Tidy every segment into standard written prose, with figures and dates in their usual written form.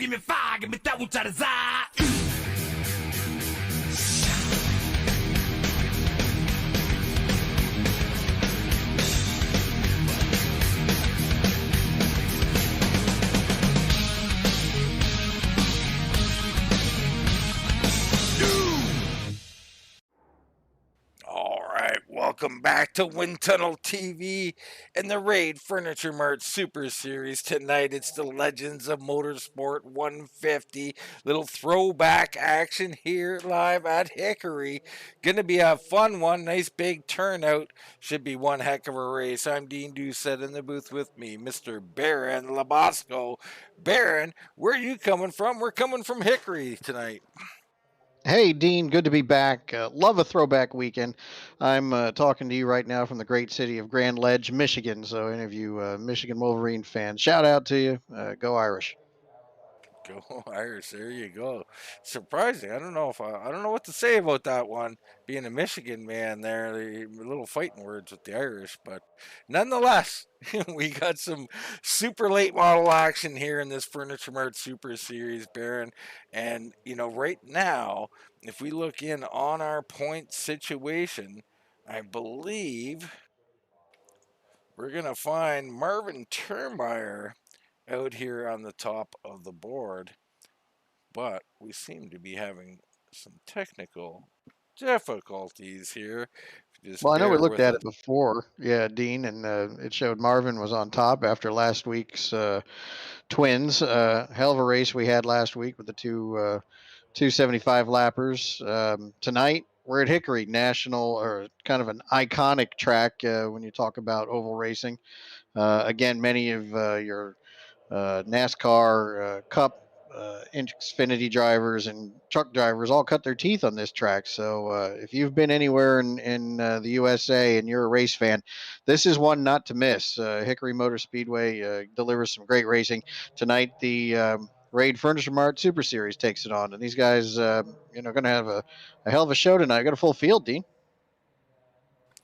give me fire, give me that which I desire. Welcome back to Wind Tunnel TV and the Raid Furniture Mart Super Series. Tonight it's the Legends of Motorsport 150. Little throwback action here live at Hickory. Gonna be a fun one. Nice big turnout. Should be one heck of a race. I'm Dean Doucette in the booth with me, Mr. Baron Labasco. Baron, where are you coming from? We're coming from Hickory tonight. Hey, Dean, good to be back. Love a throwback weekend. I'm talking to you right now from the great city of Grand Ledge, Michigan. So, any of you Michigan Wolverine fans, shout out to you. Go Irish. Go Irish! There you go. Surprising. I don't know if I don't know what to say about that one. Being a Michigan man, there, little fighting words with the Irish, but nonetheless, we got some super late model action here in this Furniture Mart Super Series, Baron. And right now, if we look in on our point situation, I believe we're gonna find Marvin Turnmire out here on the top of the board, but we seem to be having some technical difficulties here. Just Well, I know we bear looked with at us. it before, yeah, Dean, and it showed Marvin was on top after last week's twins. Hell of a race we had last week with the 275 lappers. Tonight we're at Hickory National, or kind of an iconic track when you talk about oval racing. Again, many of your NASCAR Cup, Xfinity drivers, and truck drivers all cut their teeth on this track. So if you've been anywhere in the USA and you're a race fan, this is one not to miss. Hickory Motor Speedway delivers some great racing tonight. The Raid Furniture Mart Super Series takes it on, and these guys, going to have a hell of a show tonight. Got a full field, Dean.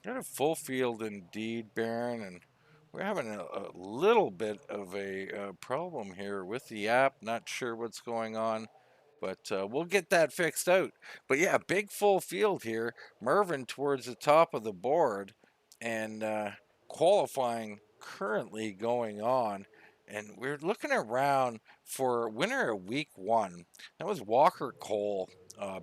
Got a full field indeed, Baron, and we're having a little bit of a problem here with the app. Not sure what's going on, but we'll get that fixed out. But yeah, big full field here. Mervyn towards the top of the board, and qualifying currently going on. And we're looking around for winner of week one. That was Walker Cole,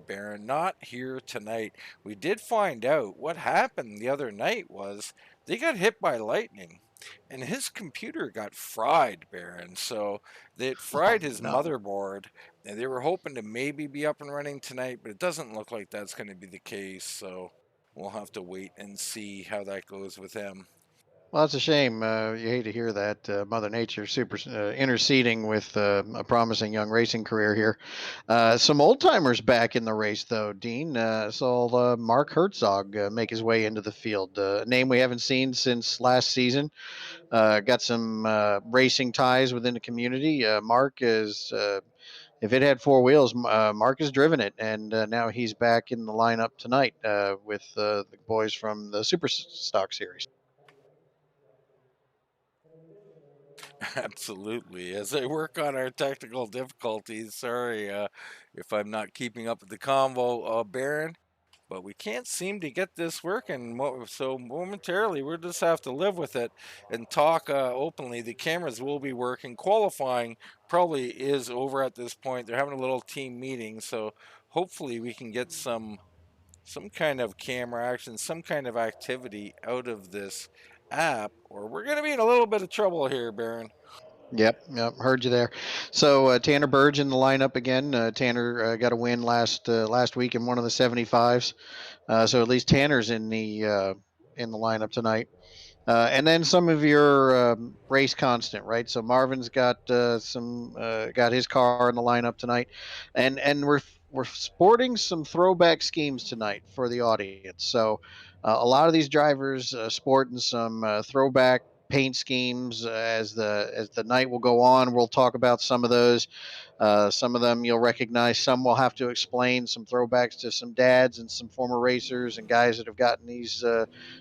Baron, not here tonight. We did find out what happened the other night was they got hit by lightning and his computer got fried, Baron. So it Oh fried his no. motherboard, and they were hoping to maybe be up and running tonight, but it doesn't look like that's going to be the case. So we'll have to wait and see how that goes with him. Well, that's a shame. You hate to hear that. Mother Nature super interceding with a promising young racing career here. Some old timers back in the race, though, Dean. Saw Mark Herzog make his way into the field. A name we haven't seen since last season. Got some racing ties within the community. Mark is. If it had four wheels, Mark has driven it, and now he's back in the lineup tonight with the boys from the Super Stock Series. Absolutely. As I work on our technical difficulties, sorry if I'm not keeping up with the convo, Baron. But we can't seem to get this working. So momentarily, we'll just have to live with it and talk openly. The cameras will be working. Qualifying probably is over at this point. They're having a little team meeting, so hopefully we can get some kind of camera action, some kind of activity out of this app, or we're going to be in a little bit of trouble here, Baron. Yep, heard you there. So Tanner Berge in the lineup again. Tanner got a win last week in one of the 75s. So at least Tanner's in the lineup tonight. And then some of your race constant, right? So Marvin's got got his car in the lineup tonight, and we're sporting some throwback schemes tonight for the audience. So a lot of these drivers sporting some throwback paint schemes as the night will go on. We'll talk about some of those. Some of them you'll recognize. Some will have to explain. Some throwbacks to some dads and some former racers and guys that have gotten these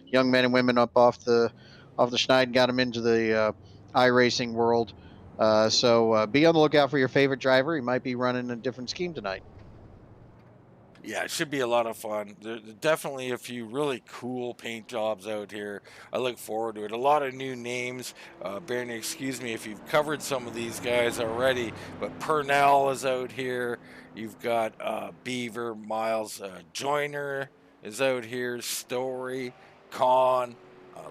young men and women up off the schneid and got them into the iRacing world. So be on the lookout for your favorite driver. He might be running a different scheme tonight. Yeah, it should be a lot of fun. There's definitely a few really cool paint jobs out here. I look forward to it. A lot of new names. Barney, excuse me if you've covered some of these guys already, but Purnell is out here. You've got Beaver, Miles, Joyner is out here, Story, Con,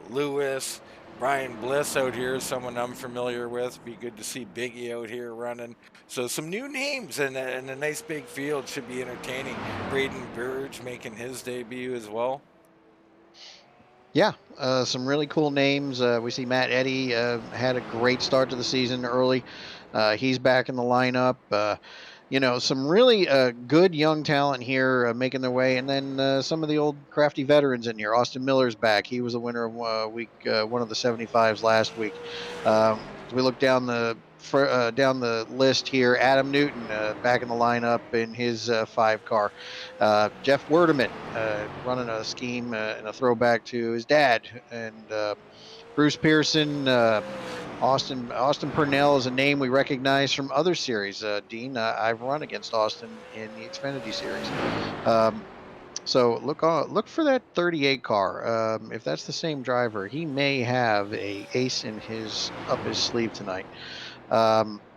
Lewis. Brian Bliss out here, someone I'm familiar with. Be good to see Biggie out here running. So some new names and a nice big field should be entertaining. Braden Burge making his debut as well. Yeah, some really cool names. We see Matt Eddy had a great start to the season early. He's back in the lineup. Some really good young talent here making their way, and then some of the old crafty veterans in here. Austin Miller's back. He was the winner of week one of the 75s last week. As we look down the list here, Adam Newton back in the lineup in his 5 car. Jeff Werdeman running a scheme and a throwback to his dad, and Bruce Pearson. Austin Purnell is a name we recognize from other series. Dean, I've run against Austin in the Xfinity series. So look for that 38 car. If that's the same driver, he may have a ace up his sleeve tonight.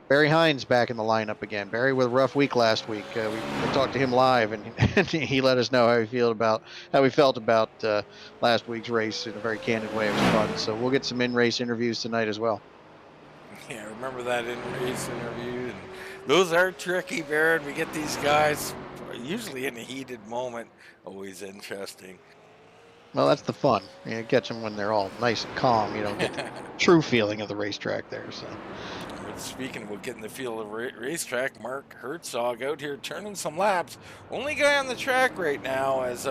Barry Hines back in the lineup again. Barry with a rough week last week. We talked to him live, and he let us know how he felt about last week's race in a very candid way. It was fun. So we'll get some in-race interviews tonight as well. Yeah, remember that in-race interview? And those are tricky, Baron. We get these guys usually in a heated moment. Always interesting. Well, that's the fun. You catch them when they're all nice and calm. You don't get the true feeling of the racetrack there. So. Speaking about getting the feel of racetrack, Mark Herzog out here turning some laps. Only guy on the track right now as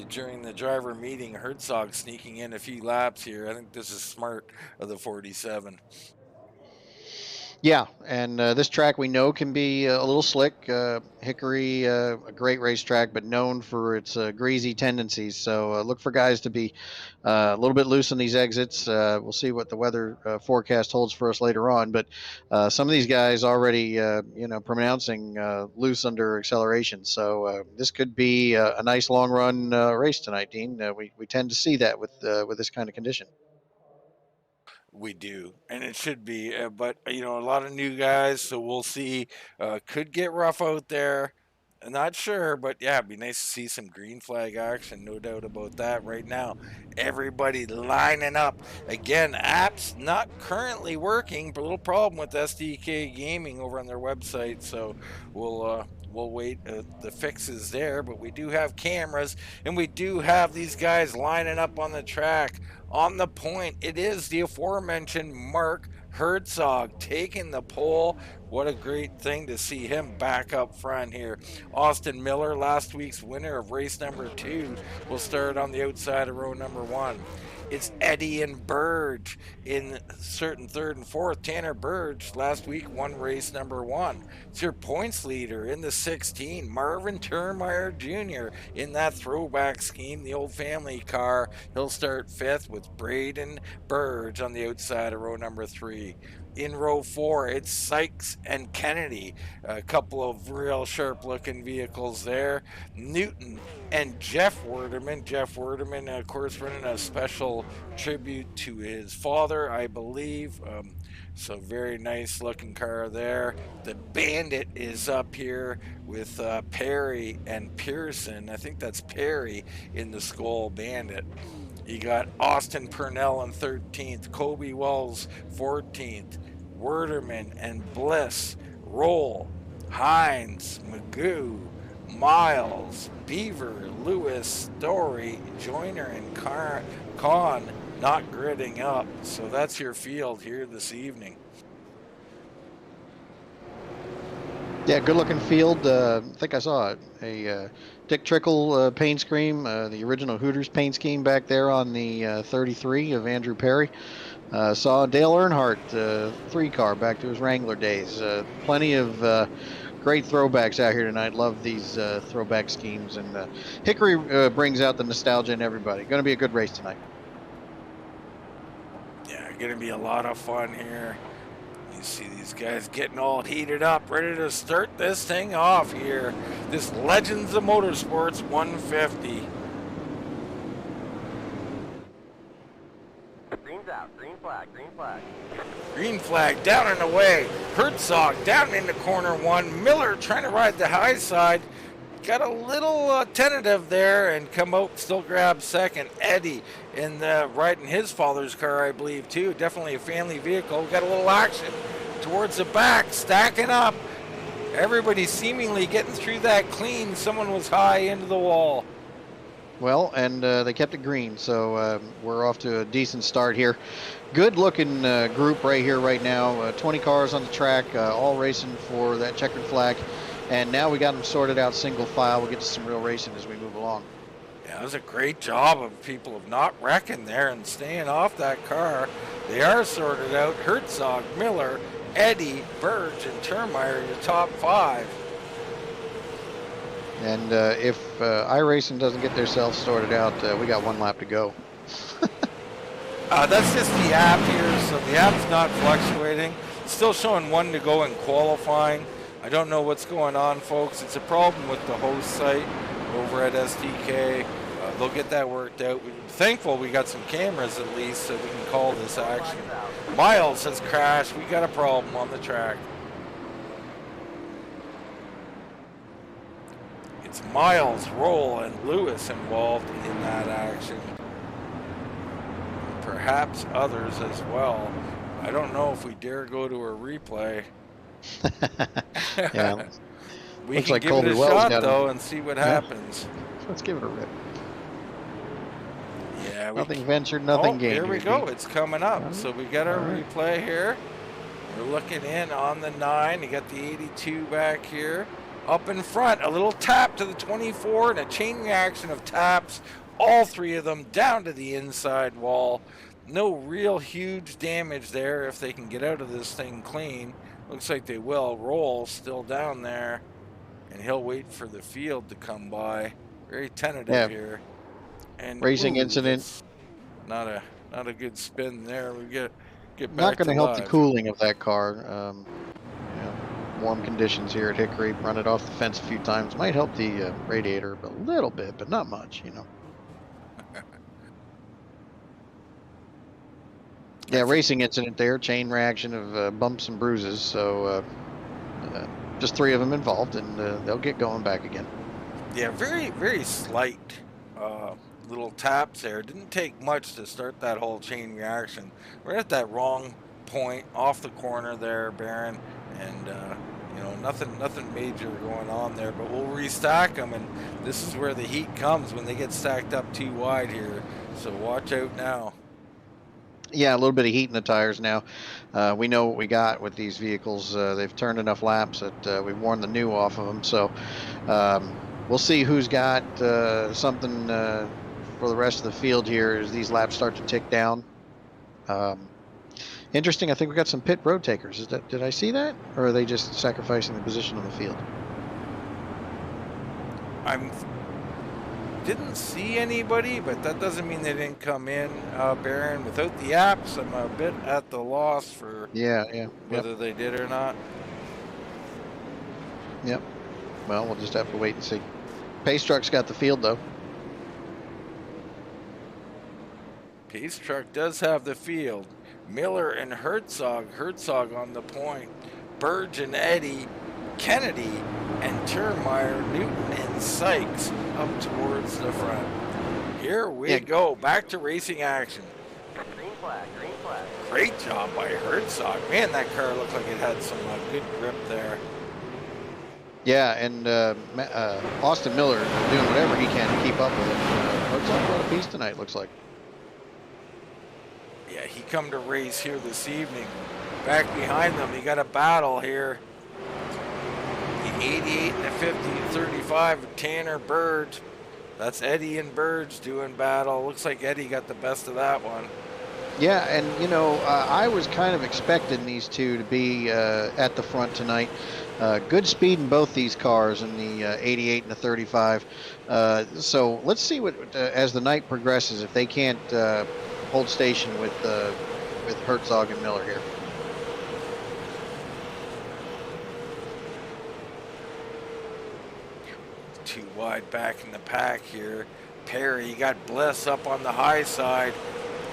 during the driver meeting, Herzog sneaking in a few laps here. I think this is smart of the 47. Yeah, and this track we know can be a little slick. Hickory, a great racetrack, but known for its greasy tendencies. So look for guys to be a little bit loose on these exits. We'll see what the weather forecast holds for us later on. But some of these guys already, pronouncing loose under acceleration. So this could be a nice long run race tonight, Dean. We tend to see that with this kind of condition. We do, and it should be. But a lot of new guys, so we'll see. Could get rough out there. I'm not sure, but yeah, it'd be nice to see some green flag action. No doubt about that. Right now, everybody lining up. Again, apps not currently working, but a little problem with SDK Gaming over on their website. So we'll wait. The fixes there, but we do have cameras, and we do have these guys lining up on the track. On the point, it is the aforementioned Mark Herzog taking the pole. What a great thing to see him back up front here. Austin Miller, last week's winner of race number 2, will start on the outside of row number 1. It's Eddie and Berge in certain 3rd and 4th. Tanner Berge last week won race number 1. It's your points leader in the 16. Marvin Turnmire Jr. in that throwback scheme, the old family car. He'll start 5th with Braden Berge on the outside of row number 3. In row 4, it's Sykes and Kennedy, a couple of real sharp-looking vehicles there. Newton and Jeff Werdeman. Jeff Werdeman, of course, running a special tribute to his father, I believe. So very nice-looking car there. The Bandit is up here with Perry and Pearson. I think that's Perry in the Skull Bandit. You got Austin Purnell in 13th, Kobe Wells 14th, Werderman and Bliss, Roll, Hines, Magoo, Miles, Beaver, Lewis, Story, Joyner, and Con not gridding up. So that's your field here this evening. Yeah, good looking field. I think I saw a Dick Trickle paint scheme, the original Hooters paint scheme back there on the 33 of Andrew Perry. Saw Dale Earnhardt 3-car back to his Wrangler days. Plenty of great throwbacks out here tonight. Love these throwback schemes. And Hickory brings out the nostalgia in everybody. Going to be a good race tonight. Yeah, going to be a lot of fun here. You see these guys getting all heated up, ready to start this thing off here. This Legends of Motorsports 150. Green's out. Green flag. Green flag. Green flag down and away. Herzog down into corner one. Miller trying to ride the high side. Got a little tentative there and come out, still grab second. Eddie riding his father's car, I believe, too. Definitely a family vehicle. Got a little action towards the back, stacking up. Everybody seemingly getting through that clean. Someone was high into the wall. Well, and they kept it green, so we're off to a decent start here. Good looking group right here right now. 20 cars on the track, all racing for that checkered flag. And now we got them sorted out single file. We'll get to some real racing as we move along. Yeah, it was a great job of people of not wrecking there and staying off that car. They are sorted out. Herzog, Miller, Eddie, Berge, and Turnmire, your top five. And if iRacing doesn't get themselves sorted out, we got one lap to go. That's just the app here, so the app's not fluctuating. Still showing one to go in qualifying. I don't know what's going on, folks. It's a problem with the host site over at SDK. They'll get that worked out. We're thankful we got some cameras at least so we can call this action. Miles has crashed. We got a problem on the track. It's Miles, Roll, and Lewis involved in that action. Perhaps others as well. I don't know if we dare go to a replay. Yeah. We Looks can like give Colby it a Wells shot got though and see what happens. Let's give it a rip. Yeah, Nothing ventured, nothing gained. Here we go. It's coming up. Right. So we got our Right. replay here. We're looking in on the 9. You got the 82 back here. Up in front, a little tap to the 24 and a chain reaction of taps. All three of them down to the inside wall. No real huge damage there if they can get out of this thing clean. Looks like they will. Roll still down there. And he'll wait for the field to come by. Very tentative here. And Racing incident. that's not a good spin there. We get back Not going to help the live. cooling of that car. Warm conditions here at Hickory. Run it off the fence a few times. Might help the radiator a little bit, but not much, Yeah, racing incident there. Chain reaction of bumps and bruises. So just 3 of them involved, and they'll get going back again. Yeah, very, very slight little taps there. Didn't take much to start that whole chain reaction. We're at that wrong point off the corner there, Baron, and nothing major going on there. But we'll restack them, and this is where the heat comes when they get stacked up too wide here. So watch out now. Yeah, a little bit of heat in the tires now. We know what we got with these vehicles. They've turned enough laps that we've worn the new off of them. So we'll see who's got something for the rest of the field here as these laps start to tick down. Interesting, I think we got some pit road takers. Did I see that? Or are they just sacrificing the position on the field? Didn't see anybody, but that doesn't mean they didn't come in, Baron. Without the apps, I'm a bit at the loss for whether they did or not. Yep. Well, we'll just have to wait and see. Pace Truck's got the field, though. Pace Truck does have the field. Miller and Herzog. Herzog on the point. Berge and Eddie. Kennedy and Turnmire, Newton and Sykes up towards the front. Here we go. Back to racing action. Green flag. Green flag. Great job by Herzog. Man, that car looked like it had some good grip there. Yeah, and Austin Miller doing whatever he can to keep up with it. Herzog brought a piece tonight, looks like. Yeah, he come to race here this evening. Back behind them, you got a battle here. The 88 and the 50 and 35 of Tanner Berge. That's Eddie and Berge doing battle. Looks like Eddie got the best of that one. Yeah, and I was kind of expecting these two to be at the front tonight. Good speed in both these cars in the 88 and the 35. So let's see what as the night progresses if they can't hold station with Herzog and Miller here. too wide back in the pack here. Perry got Bliss up on the high side.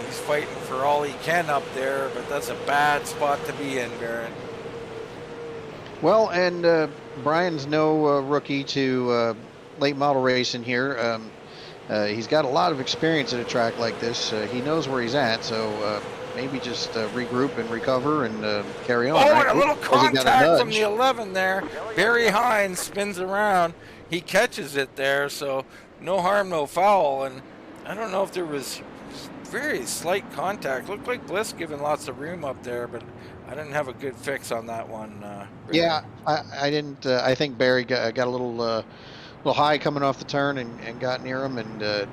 He's fighting for all he can up there, but that's a bad spot to be in, Baron. Well, and Brian's no rookie to late model racing here. He's got a lot of experience at a track like this. He knows where he's at, so maybe just regroup and recover and carry on. Oh, right? and a little Ooh, he got a contact from nudge. the 11 there. Barry Hines spins around. He catches it there, so no harm, no foul. And I don't know if there was very slight contact. Looked like Bliss giving lots of room up there, but I didn't have a good fix on that one. Yeah, I didn't. I think Barry got a little high coming off the turn and got near him and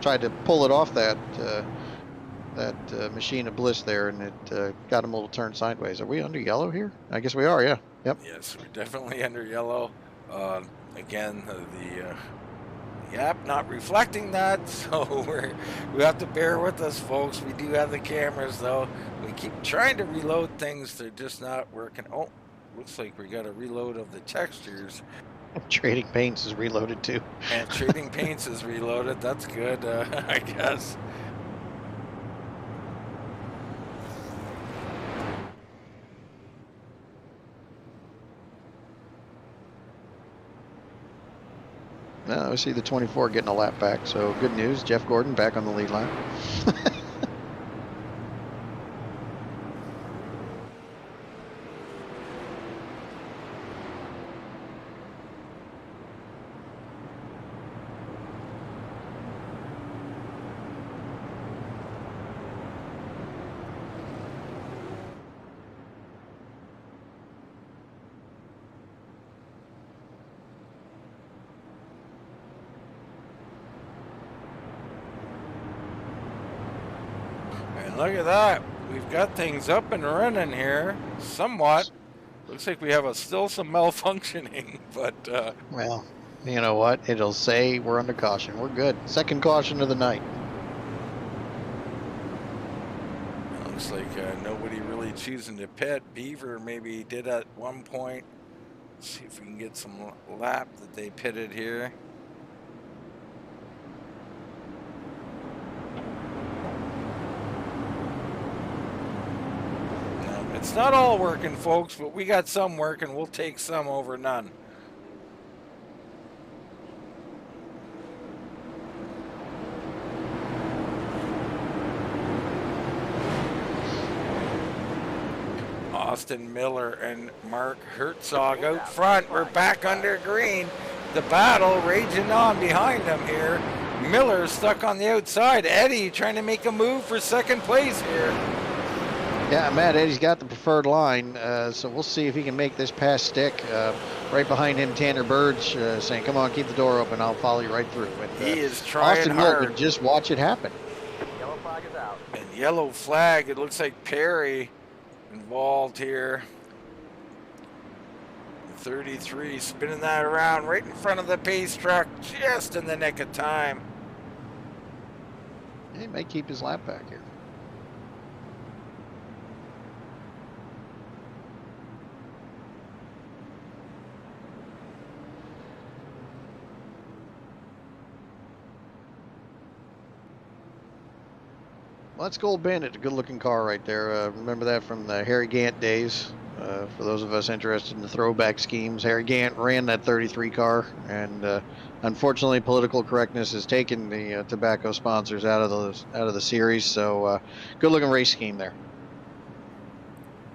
tried to pull it off that machine of Bliss there, and it got him a little turn sideways. Are we under yellow here? I guess we are. Yeah. Yep. Yes, we're definitely under yellow. Again, the app not reflecting that, so we have to bear with us, folks. We do have the cameras, though. We keep trying to reload things. They're just not working. Oh, looks like we got a reload of the textures. Trading Paints is reloaded too. And Trading Paints is reloaded. That's good, I guess. I see the 24 getting a lap back, so good news. Jeff Gordon back on the lead lap. Look at that. We've got things up and running here, somewhat. Looks like we have still some malfunctioning, but... Well, you know what? It'll say we're under caution. We're good. Second caution of the night. Looks like nobody really choosing to pit. Beaver maybe did at one point. Let's see if we can get some lap that they pitted here. It's not all working, folks, but we got some working. We'll take some over none. Austin Miller and Mark Herzog out front. We're back under green. The battle raging on behind them here. Miller stuck on the outside. Eddie trying to make a move for second place here. Yeah, Matt Eddy's got the preferred line, so we'll see if he can make this pass stick. Right behind him, Tanner Berge saying, come on, keep the door open, I'll follow you right through. And, he is trying Austin hard. Miller, just watch it happen. Yellow flag is out. And yellow flag, it looks like Perry involved here. 33 spinning that around right in front of the pace truck, just in the nick of time. He may keep his lap back here. Well, that's Gold Bandit, a good-looking car right there. Remember that from the Harry Gant days. For those of us interested in the throwback schemes, Harry Gant ran that 33 car, and unfortunately, political correctness has taken the tobacco sponsors out of the series. So, good-looking race scheme there.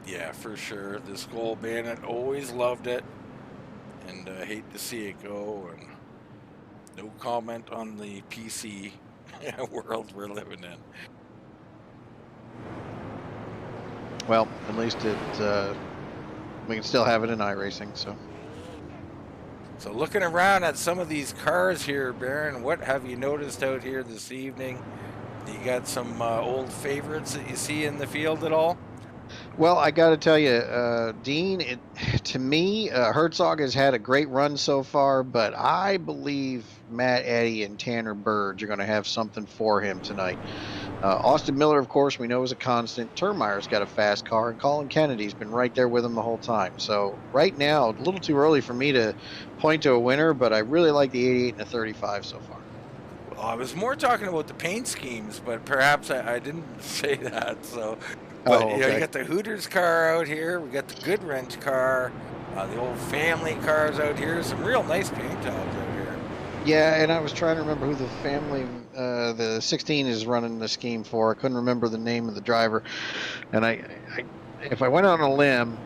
Yeah, for sure. This Gold Bandit, always loved it, and hate to see it go. And no comment on the PC world we're living in. Well, at least we can still have it in iRacing. So looking around at some of these cars here, Baron, what have you noticed out here this evening? You got some old favorites that you see in the field at all? Well, I got to tell you, Dean, to me, Herzog has had a great run so far, but I believe Matt Eddy and Tanner Berge are going to have something for him tonight. Austin Miller, of course, we know is a constant. Turnmire's got a fast car, and Colin Kennedy's been right there with him the whole time. So right now, a little too early for me to point to a winner, but I really like the 88 and the 35 so far. Well, I was more talking about the paint schemes, but perhaps I didn't say that. So, but Oh, you know, you okay. got the Hooters car out here. We got the Good Wrench car, the old family cars out here. Some real nice paint jobs out here. Yeah, and I was trying to remember who the family, the 16 is running the scheme for. I couldn't remember the name of the driver, and if I went on a limb,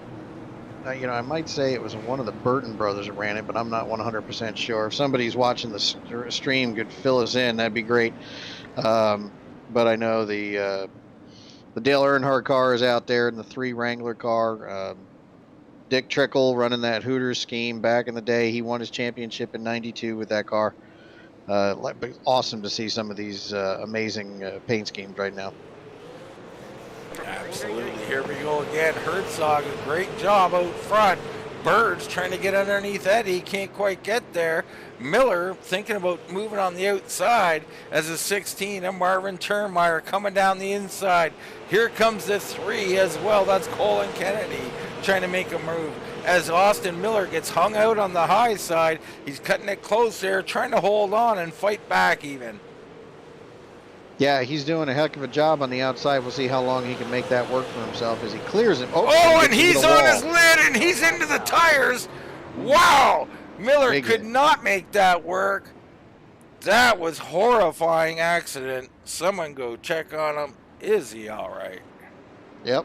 you know, I might say it was one of the Burton brothers that ran it, but I'm not 100% sure. If somebody's watching the stream could fill us in, that'd be great. But I know the Dale Earnhardt car is out there, and the 3 Wrangler car. Dick Trickle running that Hooters scheme back in the day. He won his championship in '92 with that car. Awesome to see some of these amazing paint schemes right now. Absolutely. Here we go again. Herzog, a great job out front. Berge trying to get underneath Eddie, can't quite get there. Miller thinking about moving on the outside as a 16, and Marvin Turnmire coming down the inside. Here comes the 3 as well. That's Colin Kennedy trying to make a move. As Austin Miller gets hung out on the high side, he's cutting it close there, trying to hold on and fight back even. Yeah, he's doing a heck of a job on the outside. We'll see how long he can make that work for himself as he clears it. Oh, and he's on his lid, and he's into the tires. Wow! Miller could not make that work. That was horrifying accident. Someone go check on him. Is he all right? Yep.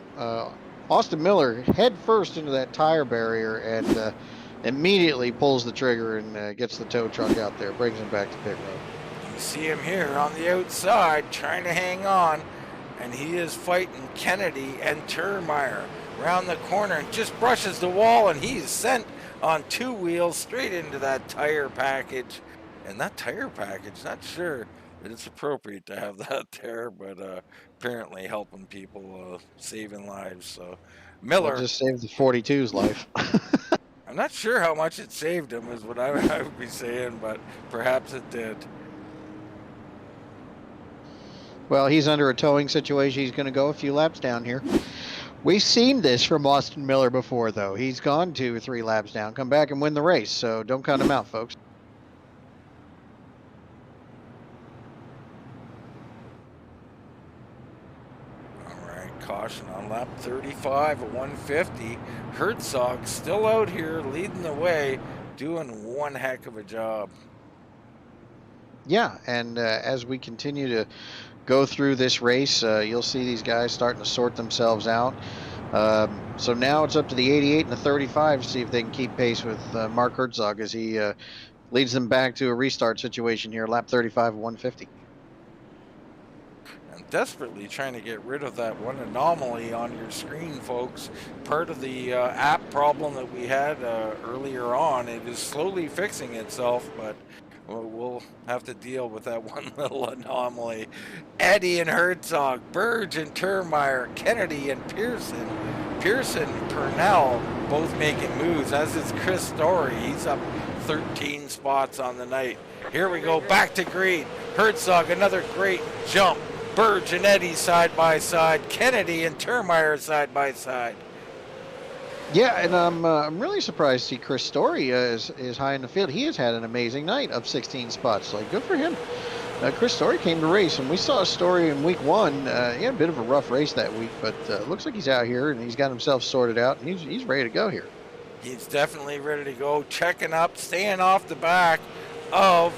Austin Miller head first into that tire barrier and immediately pulls the trigger and gets the tow truck out there, brings him back to pit road. You see him here on the outside trying to hang on, and he is fighting Kennedy and Turnmire around the corner and just brushes the wall, and he's sent on 2 wheels straight into that tire package. And that tire package, not sure that it's appropriate to have that there, but apparently helping people, saving lives. So Miller just saved the 42's life. I'm not sure how much it saved him is what I would be saying, but perhaps it did. Well, he's under a towing situation. He's going to go a few laps down here. We've seen this from Austin Miller before, though. He's gone 2 or 3 laps down, come back and win the race. So don't count him out, folks. All right, caution on lap 35 at 150. Herzog still out here leading the way, doing one heck of a job. Yeah, and as we continue to go through this race, you'll see these guys starting to sort themselves out. So now it's up to the 88 and the 35 to see if they can keep pace with Mark Herzog as he leads them back to a restart situation here, lap 35 of 150. I'm desperately trying to get rid of that one anomaly on your screen, folks. Part of the app problem that we had earlier on. It is slowly fixing itself, but we'll have to deal with that one little anomaly. Eddie and Herzog, Berge and Turnmire, Kennedy and Pearson. Pearson, Purnell, both making moves, as is Chris Story. He's up 13 spots on the night. Here we go, back to green. Herzog, another great jump. Berge and Eddie side by side. Kennedy and Turnmire side by side. Yeah, and I'm really surprised to see Chris Story is high in the field. He has had an amazing night, up 16 spots. Like, good for him. Chris Story came to race, and we saw a Story in week 1. He had a bit of a rough race that week, but looks like he's out here and he's got himself sorted out, and he's ready to go here. He's definitely ready to go, checking up, staying off the back of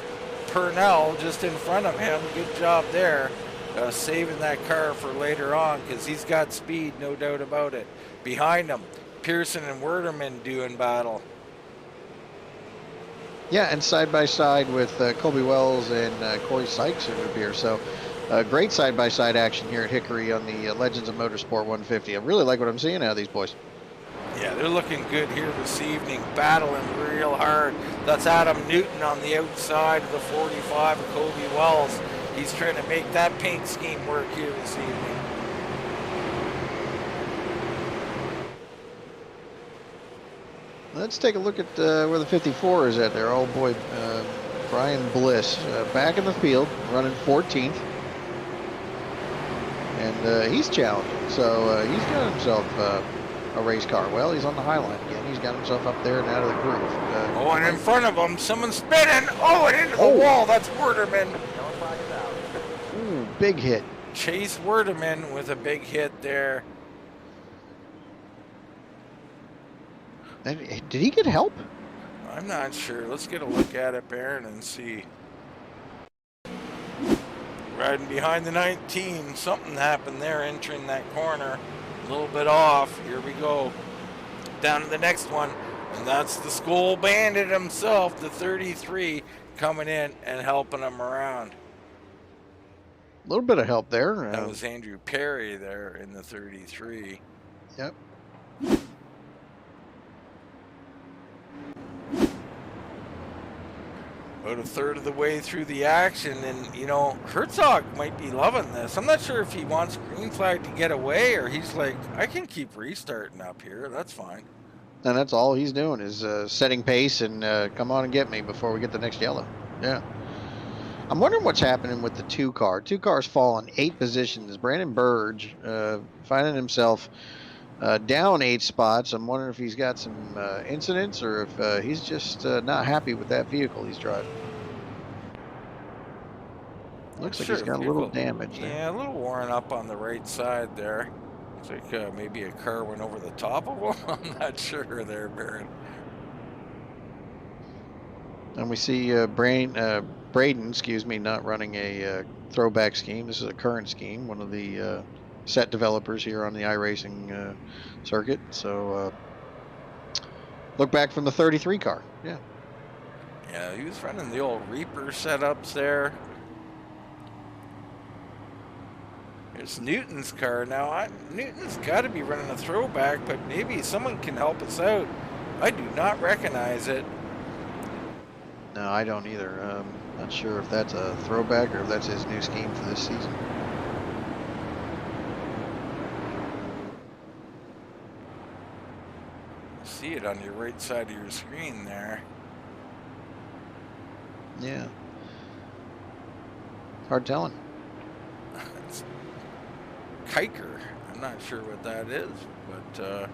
Purnell, just in front of him. Good job there, saving that car for later on, because he's got speed, no doubt about it. Behind him, Pearson and Werderman doing battle. Yeah, and side by side with Colby Wells and Corey Sykes are here. So great side by side action here at Hickory on the Legends of Motorsport 150. I really like what I'm seeing out of these boys. Yeah, they're looking good here this evening, battling real hard. That's Adam Newton on the outside of the 45 of Colby Wells. He's trying to make that paint scheme work here this evening. Let's take a look at where the 54 is at there. Oh boy, Brian Bliss back in the field, running 14th. and he's challenging. So he's got himself a race car. Well, he's on the high line again. He's got himself up there and out of the groove. Oh, and in front of him, someone's spinning. Oh, and into the wall. That's Werderman. Yellow flag is out. Ooh, big hit. Chase Werderman with a big hit there. And did he get help? I'm not sure. Let's get a look at it, Baron, and see. Riding behind the 19. Something happened there entering that corner. A little bit off. Here we go. Down to the next one. And that's the Skull Bandit himself, the 33, coming in and helping him around. A little bit of help there. That was Andrew Perry there in the 33. Yep. About a third of the way through the action, and you know, Herzog might be loving this. I'm not sure if he wants green flag to get away, or he's like, I can keep restarting up here. That's fine. And that's all he's doing is setting pace and come on and get me before we get the next yellow. Yeah. I'm wondering what's happening with the 2 car. 2 cars fallen 8 positions. Brandon Berge finding himself down 8 spots. I'm wondering if he's got some incidents or if he's just not happy with that vehicle he's driving. Looks like he's got a little damage there. Yeah, a little worn up on the right side there. Looks like maybe a car went over the top of him. I'm not sure there, Baron. And we see Braden, excuse me, not running a throwback scheme. This is a current scheme, one of the set developers here on the iRacing circuit. So look back from the 33 car. Yeah. Yeah, he was running the old Reaper setups there. Here's Newton's car now. Newton's got to be running a throwback, but maybe someone can help us out. I do not recognize it. No, I don't either. Not sure if that's a throwback or if that's his new scheme for this season. See it on your right side of your screen there. Yeah. Hard telling. It's Kiker. I'm not sure what that is, but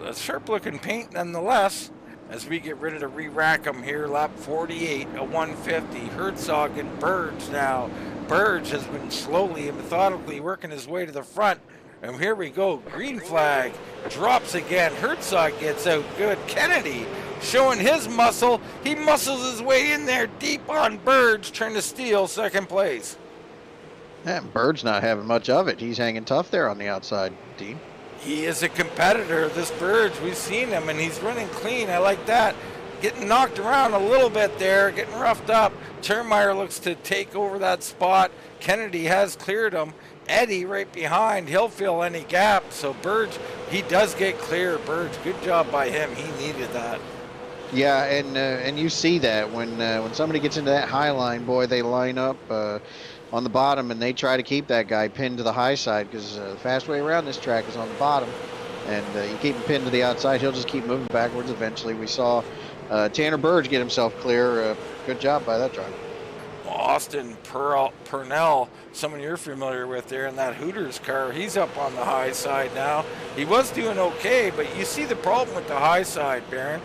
a sharp-looking paint nonetheless. As we get ready to re-rack them here, lap 48, a 150. Herzog and Berge now. Berge has been slowly and methodically working his way to the front. And here we go, green flag, drops again. Herzog gets out good. Kennedy showing his muscle. He muscles his way in there deep on Berge, trying to steal second place. Yeah, Berge's not having much of it. He's hanging tough there on the outside, Dean. He is a competitor, this Berge. We've seen him, and he's running clean. I like that. Getting knocked around a little bit there, getting roughed up. Turnmire looks to take over that spot. Kennedy has cleared him. Eddie right behind. He'll fill any gap. So Berge, he does get clear. Berge, good job by him. He needed that. Yeah, and you see that when somebody gets into that high line, boy, they line up on the bottom and they try to keep that guy pinned to the high side because the fast way around this track is on the bottom, and you keep him pinned to the outside, he'll just keep moving backwards. Eventually, we saw Tanner Berge get himself clear. Good job by that driver. Austin Purnell, someone you're familiar with there in that Hooters car. He's up on the high side now. He was doing okay, but you see the problem with the high side, Baron.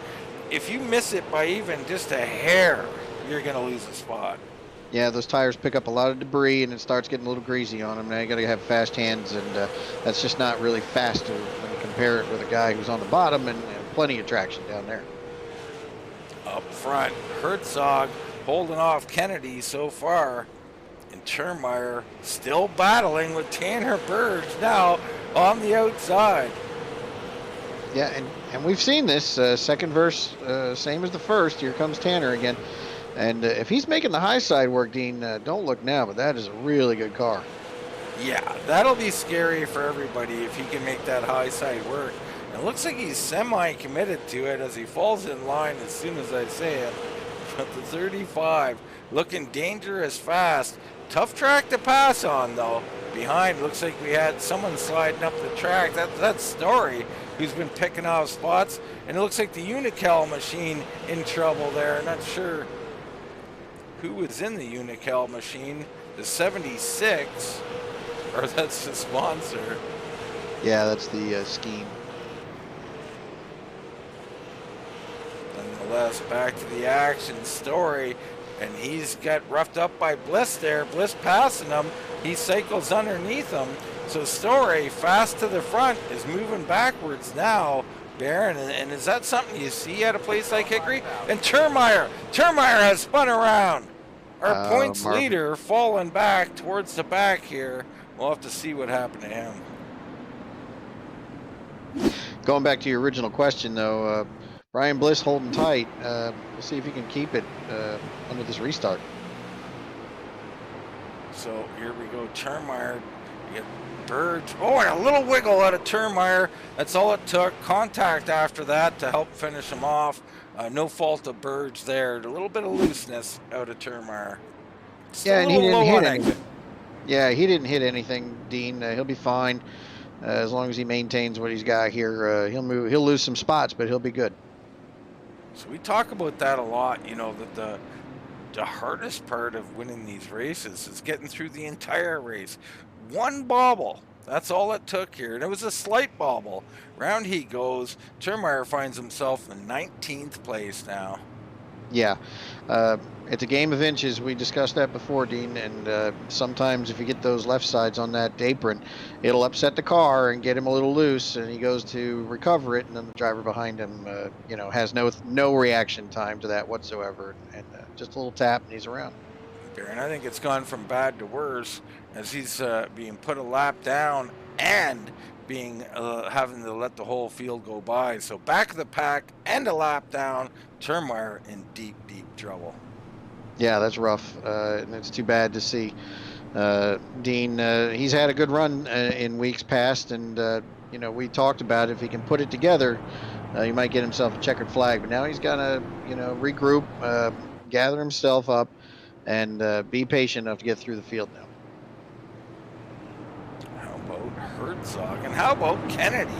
If you miss it by even just a hair, you're going to lose a spot. Yeah, those tires pick up a lot of debris and it starts getting a little greasy on them. Now you got to have fast hands, and that's just not really fast when you compare it with a guy who's on the bottom and plenty of traction down there. Up front, Herzog holding off Kennedy so far, and Turnmire still battling with Tanner Berge now on the outside. Yeah, and we've seen this second verse, same as the first. Here comes Tanner again. And if he's making the high side work, Dean, don't look now, but that is a really good car. Yeah, that'll be scary for everybody if he can make that high side work. It looks like he's semi-committed to it as he falls in line as soon as I say it. But the 35 looking dangerous fast. Tough track to pass on, though. Behind, looks like we had someone sliding up the track. That's Story, who's been picking off spots. And it looks like the Unical machine in trouble there. Not sure who was in the Unical machine. The 76. or that's the sponsor. Yeah, that's the scheme. Nonetheless, back to the action. Story, and he's got roughed up by Bliss there. Bliss passing him. He cycles underneath him. So Story, fast to the front, is moving backwards now, Baron. And is that something you see at a place like Hickory? And Turnmire has spun around. Our points Marvin. leader falling back towards the back here. We'll have to see what happened to him. Going back to your original question, though, Brian Bliss holding tight. We'll see if he can keep it under this restart. So here we go. Turnmire, you get Berge. Oh, and a little wiggle out of Turnmire. That's all it took. Contact after that to help finish him off. No fault of Berge there. A little bit of looseness out of Turnmire. Yeah, and he didn't hit anything. exit. Yeah, he didn't hit anything, Dean. He'll be fine as long as he maintains what he's got here. He'll lose some spots, but he'll be good. So we talk about that a lot, you know, that the hardest part of winning these races is getting through the entire race. One bobble, that's all it took here, and it was a slight bobble. Round he goes. Turnmire finds himself in 19th place now. Yeah, it's a game of inches. We discussed that before, Dean, and sometimes if you get those left sides on that apron, it'll upset the car and get him a little loose, and he goes to recover it, and then the driver behind him, has no reaction time to that whatsoever, and just a little tap, and he's around. And I think it's gone from bad to worse as he's being put a lap down and being having to let the whole field go by. So back of the pack and a lap down. Turnmire in deep trouble. Yeah, that's rough, and it's too bad to see. Dean, he's had a good run in weeks past, and we talked about if he can put it together, he might get himself a checkered flag. But now he's got to regroup, gather himself up, and be patient enough to get through the field now. How about Herzog, and how about Kennedy?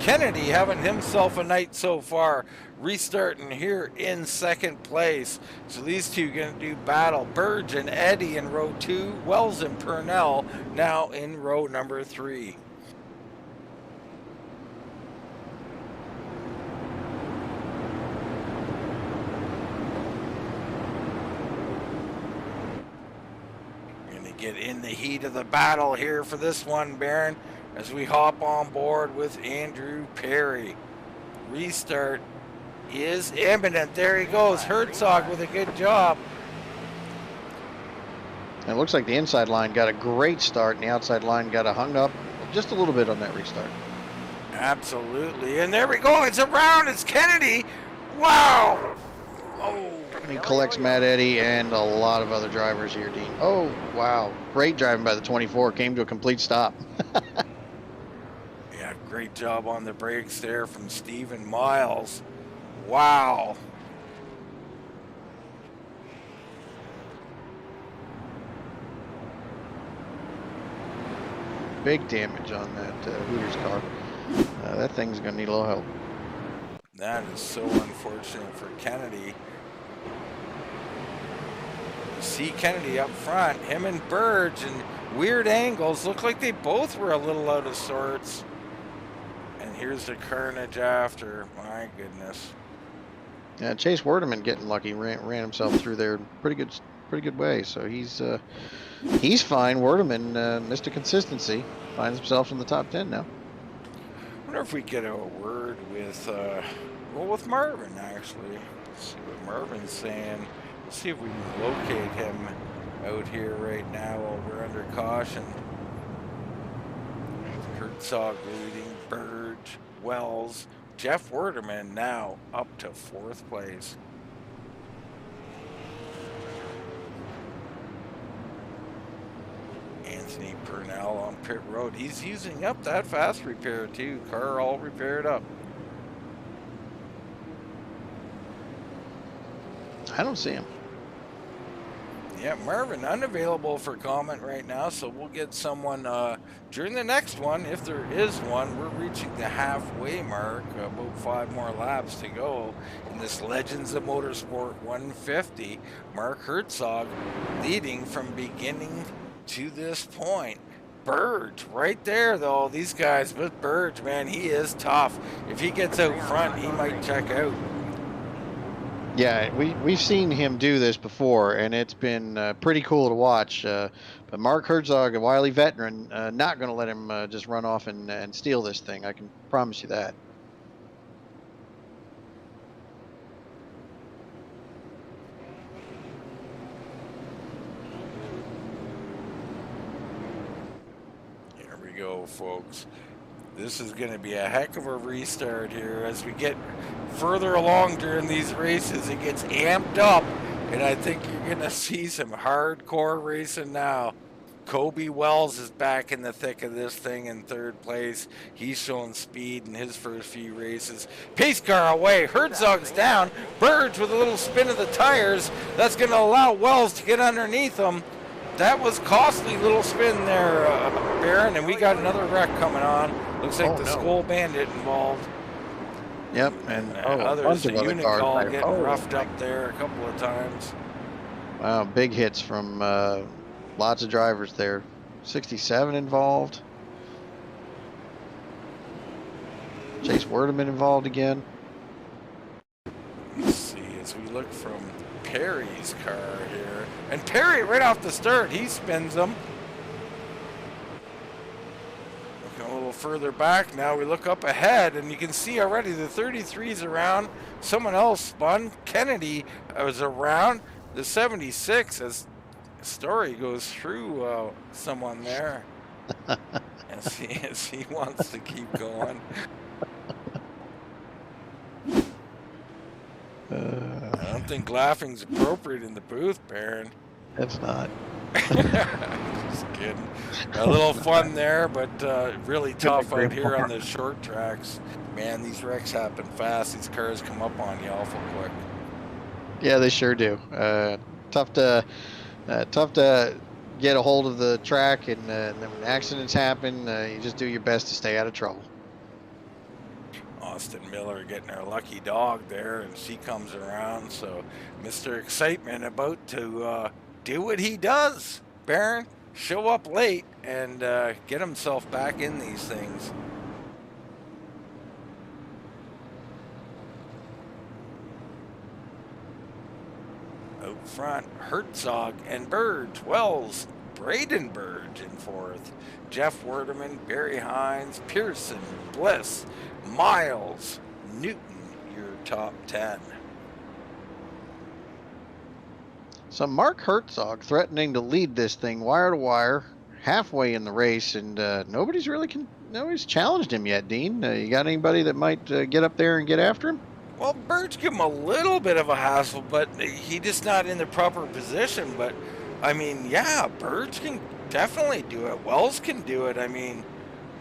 Kennedy having himself a night so far, restarting here in second place. So these two going to do battle. Berge and Eddie in row 2, Wells and Purnell now in row number 3. Going to get in the heat of the battle here for this one, Baron, as we hop on board with Andrew Perry. Restart is imminent. There he goes. Herzog with a good job. And it looks like the inside line got a great start, and the outside line got hung up just a little bit on that restart. Absolutely. And there we go. It's around. It's Kennedy. Wow. Oh. And he collects Matt Eddy and a lot of other drivers here, Dean. Oh, wow. Great driving by the 24. Came to a complete stop. Yeah, great job on the brakes there from Stephen Miles. Wow. Big damage on that Hooters car. That thing's going to need a little help. That is so unfortunate for Kennedy. You see Kennedy up front, him and Berge, and weird angles. Look like they both were a little out of sorts. And here's the carnage after. My goodness. Yeah, Chase Werdeman getting lucky, ran himself through there pretty good way. So he's fine. Werdeman missed a consistency, finds himself in the top 10 now. I wonder if we get a word with with Marvin actually. Let's see what Marvin's saying. Let's see if we can locate him out here right now while we're under caution. Herzog leading, Berge, Wells, Jeff Werdeman now up to 4th place. Anthony Purnell on pit road. He's using up that fast repair too. Car all repaired up. I don't see him. Yeah, Marvin unavailable for comment right now, so we'll get someone during the next one, if there is one. We're reaching the halfway mark, about 5 more laps to go in this Legends of Motorsport 150. Mark Herzog leading from beginning to this point. Berge right there, though. These guys with Berge, man, he is tough. If he gets out front, he might check out. Yeah, we've seen him do this before, and it's been pretty cool to watch. But Mark Herzog, a wily veteran, not going to let him just run off and steal this thing. I can promise you that. Here we go, folks. This is going to be a heck of a restart here. As we get further along during these races, it gets amped up, and I think you're going to see some hardcore racing now. Kobe Wells is back in the thick of this thing in third place. He's showing speed in his first few races. Pace car away. Herzog's down. Berge with a little spin of the tires. That's going to allow Wells to get underneath him. That was costly little spin there, Baron, and we got another wreck coming on. Looks like the Skull Bandit involved. Yep, and others, the Unicall getting roughed up there a couple of times. Wow, big hits from lots of drivers there. 67 involved. Chase Werdeman involved again. Let's see, as we look from Perry's car here. And Perry, right off the start, he spins them. Looking a little further back now, we look up ahead, and you can see already the 33's around. Someone else spun. Kennedy was around. The 76, as Story goes through someone there. as he wants to keep going. I don't think laughing's appropriate in the booth, Baron. It's not. Just kidding. A little fun there, but really tough out here on the short tracks. Man, these wrecks happen fast. These cars come up on you awful quick. Yeah, they sure do. Tough to get a hold of the track, and then when accidents happen, you just do your best to stay out of trouble. Austin Miller getting her lucky dog there, and she comes around. So Mr. Excitement about to do what he does, Baron, show up late and get himself back in these things. Out front, Herzog and Berge, Wells, Braden Berge in fourth, Jeff Werdeman, Barry Hines, Pearson, Bliss, Miles, Newton, your top 10. So Mark Herzog threatening to lead this thing wire to wire, halfway in the race, and nobody's challenged him yet. Dean, you got anybody that might get up there and get after him? Well, Berge give him a little bit of a hassle, but he just not in the proper position. But I mean, yeah, Berge can definitely do it. Wells can do it. I mean,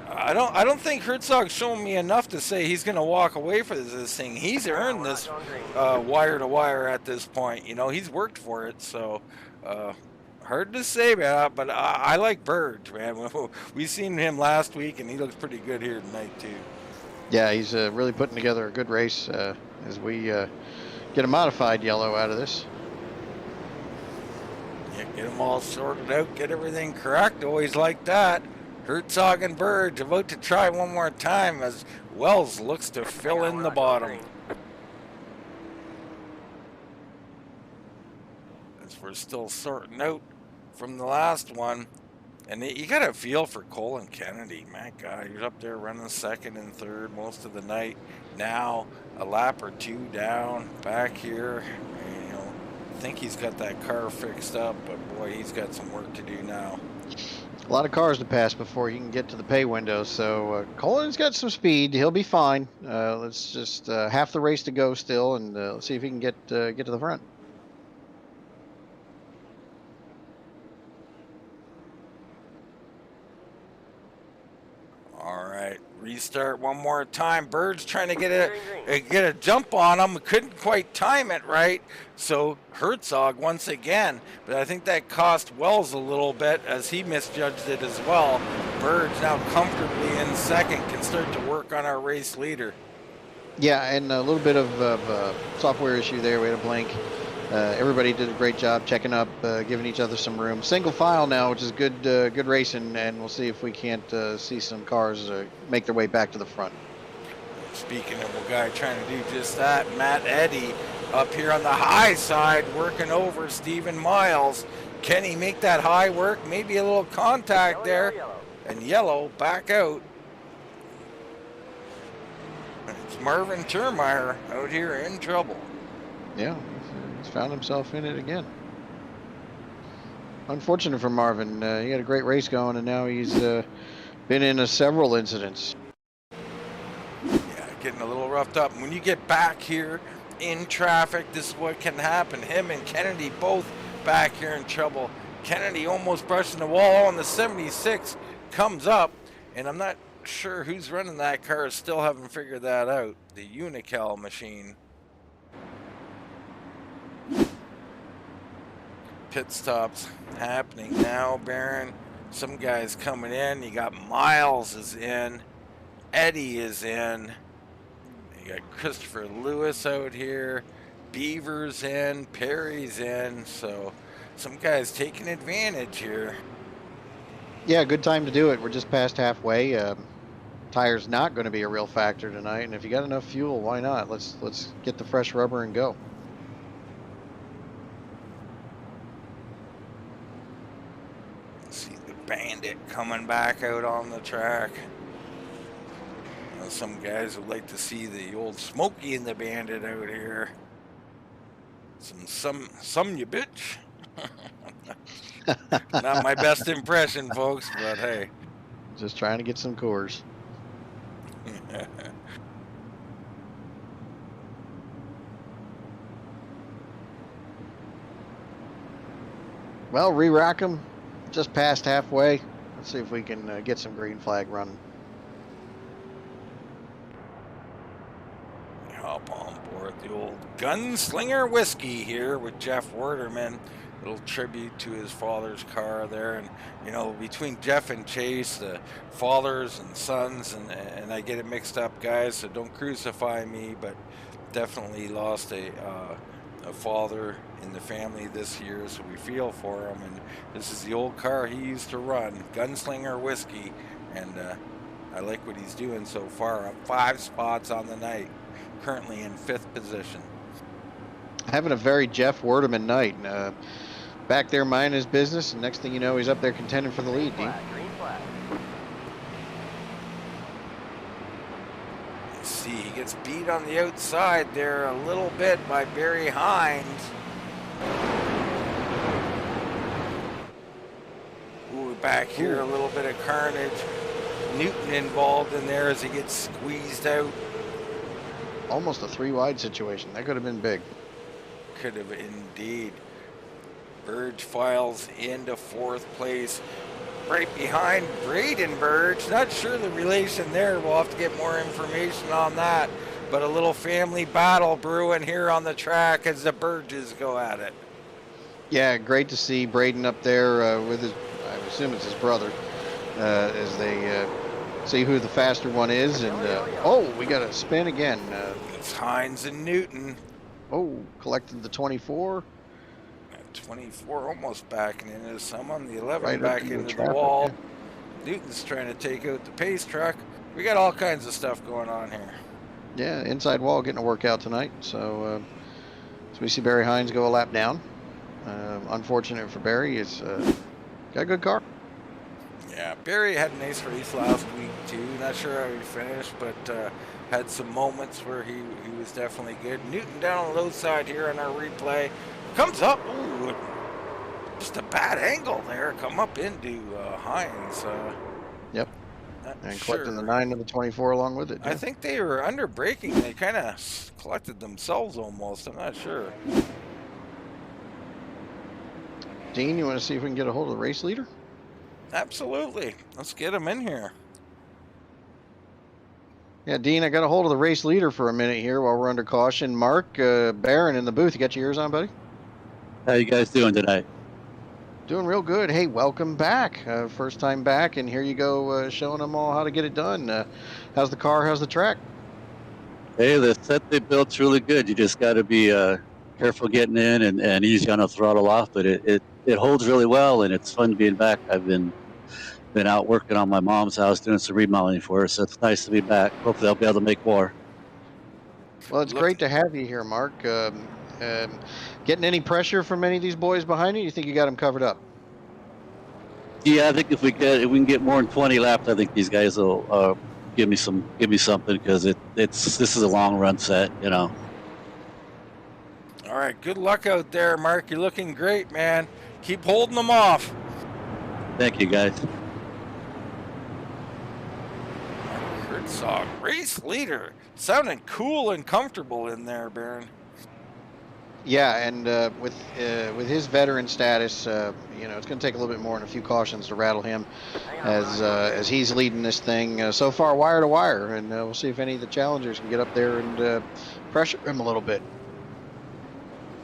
I don't think Herzog's showing me enough to say he's going to walk away for this thing. He's earned this wire to wire at this point. You know, he's worked for it. So hard to say, man. But I like Berge, man. We seen him last week, and he looks pretty good here tonight too. Yeah, he's really putting together a good race as we get a modified yellow out of this. Yeah, get them all sorted out, get everything correct. Always like that. Herzog and Berge about to try one more time as Wells looks to fill in the bottom. As we're still sorting out from the last one. And you got a feel for Colin Kennedy. My God, he was up there running second and third most of the night. Now a lap or two down back here. And, you know, I think he's got that car fixed up, but boy, he's got some work to do now. A lot of cars to pass before he can get to the pay window. So Colin's got some speed. He'll be fine. Let's just half the race to go still, and let's see if he can get to the front. All right, restart one more time. Berge trying to get a jump on him. Couldn't quite time it right. So Herzog once again. But I think that cost Wells a little bit as he misjudged it as well. Berge now comfortably in second, can start to work on our race leader. Yeah, and a little bit of software issue there. We had a blank everybody did a great job checking up, giving each other some room. Single file now, which is good racing, and we'll see if we can't see some cars make their way back to the front. Speaking of a guy trying to do just that, Matt Eddy up here on the high side working over Stephen Miles. Can he make that high work? Maybe a little contact there. And yellow back out. It's Marvin Turnmire out here in trouble. Yeah, he's found himself in it again. Unfortunate for Marvin. He had a great race going, and now he's been in several incidents. Yeah, getting a little roughed up. When you get back here in traffic, this is what can happen. Him and Kennedy both back here in trouble. Kennedy almost brushing the wall on the 76 comes up, and I'm not sure who's running that car. Still haven't figured that out. The Unical machine. Pit stops happening now, Baron. Some guys coming in. You got Miles is in. Eddie is in. You got Christopher Lewis out here. Beaver's in. Perry's in. So some guys taking advantage here. Yeah, good time to do it. We're just past halfway. Tire's not going to be a real factor tonight, and if you got enough fuel, why not? Let's get the fresh rubber and go. See the Bandit coming back out on the track. Some guys would like to see the old Smokey and the Bandit out here. Some you bitch. Not my best impression, folks, but hey. Just trying to get some Coors. Well, re-rack them. Just past halfway. Let's see if we can get some green flag running. Hop on board the old Gunslinger Whiskey here with Jeff Werderman. Little tribute to his father's car there, and you know, between Jeff and Chase, the fathers and sons, and I get it mixed up, guys, so don't crucify me, but definitely lost a father in the family this year, so we feel for him. And this is the old car he used to run, Gunslinger Whiskey, and I like what he's doing so far. Up 5 spots on the night, currently in 5th position. Having a very Jeff Werderman night. Back there minding his business, and next thing you know, he's up there contending for the lead, Dean. Green flag. You see, he gets beat on the outside there a little bit by Barry Hines. Ooh, back here, a little bit of carnage. Newton involved in there as he gets squeezed out. Almost a 3-wide situation. That could have been big. Could have indeed. Berge files into 4th place. Right behind Braden Berge. Not sure the relation there. We'll have to get more information on that. But a little family battle brewing here on the track as the Berges go at it. Yeah, great to see Braden up there with his, I assume it's his brother, as they see who the faster one is. And oh, we got a spin again. It's Hines and Newton. Oh, collected the 24. 24 almost backing into someone. The 11 Right back into the into the traffic, wall. yeah. Newton's trying to take out the pace truck. We got all kinds of stuff going on here. Yeah, inside wall getting a workout tonight. So we see Barry Hines go a lap down. Unfortunate for Barry. It's got a good car. Yeah, Barry had a nice race last week too. Not sure how he finished, but had some moments where he was definitely good. Newton down on the low side here on our replay. Comes up. Ooh, just a bad angle there. Come up into Hines. Yep. And collecting the 9 and the 24 along with it. Yeah. I think they were under braking. They kind of collected themselves almost. I'm not sure. Dean, you want to see if we can get a hold of the race leader? Absolutely. Let's get him in here. Yeah, Dean, I got a hold of the race leader for a minute here while we're under caution. Mark Barron in the booth. You got your ears on, buddy? How you guys doing tonight? Doing real good. Hey, welcome back. First time back, and here you go showing them all how to get it done. How's the car? How's the track? Hey, the set they built's really good. You just got to be careful getting in and easy on the throttle off, but it holds really well, and it's fun being back. I've been out working on my mom's house doing some remodeling for her, so it's nice to be back. Hopefully I'll be able to make more. Well, it's great to have you here, Mark. Getting any pressure from any of these boys behind you? You think you got them covered up? Yeah, I think if we can get more than 20 laps, I think these guys will give me something, because this is a long run set, you know. All right, good luck out there, Mark. You're looking great, man. Keep holding them off. Thank you, guys. Herzog, race leader, sounding cool and comfortable in there, Baron. Yeah, and with his veteran status, you know, it's going to take a little bit more and a few cautions to rattle him as he's leading this thing so far wire to wire, and we'll see if any of the challengers can get up there and pressure him a little bit.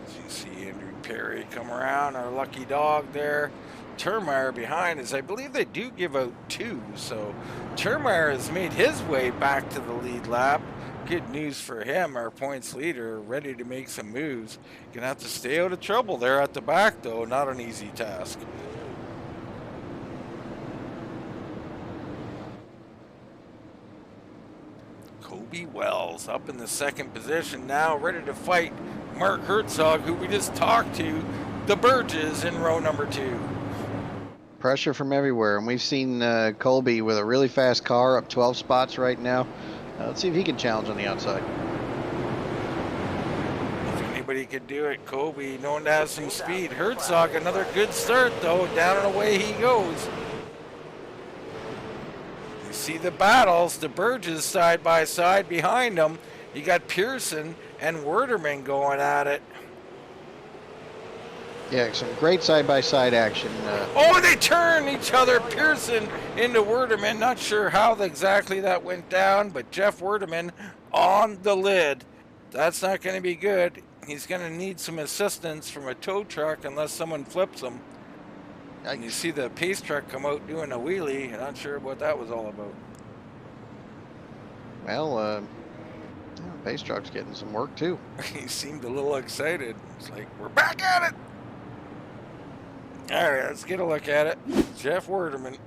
As you see Andrew Perry come around, our lucky dog there. Turnmire behind, as I believe they do give out 2, so Turnmire has made his way back to the lead lap. Good news for him, our points leader, ready to make some moves. Gonna have to stay out of trouble there at the back, though. Not an easy task. Kobe Wells up in the second position now, ready to fight Mark Herzog, who we just talked to, the Berges in row number 2. Pressure from everywhere, and we've seen Colby with a really fast car up 12 spots right now. Let's see if he can challenge on the outside. If anybody could do it, Kobe, known to have some speed. Herzog, another good start, though. Down and away he goes. You see the battles, the Berges side by side behind them. You got Pearson and Werderman going at it. Yeah, some great side-by-side action. Oh, they turn each other. Pearson into Werderman. Not sure how exactly that went down, but Jeff Werderman on the lid. That's not going to be good. He's going to need some assistance from a tow truck unless someone flips him. And you see the pace truck come out doing a wheelie. Not sure what that was all about. Well, pace truck's getting some work too. He seemed a little excited. It's like, we're back at it. All right, let's get a look at it. Jeff Werderman.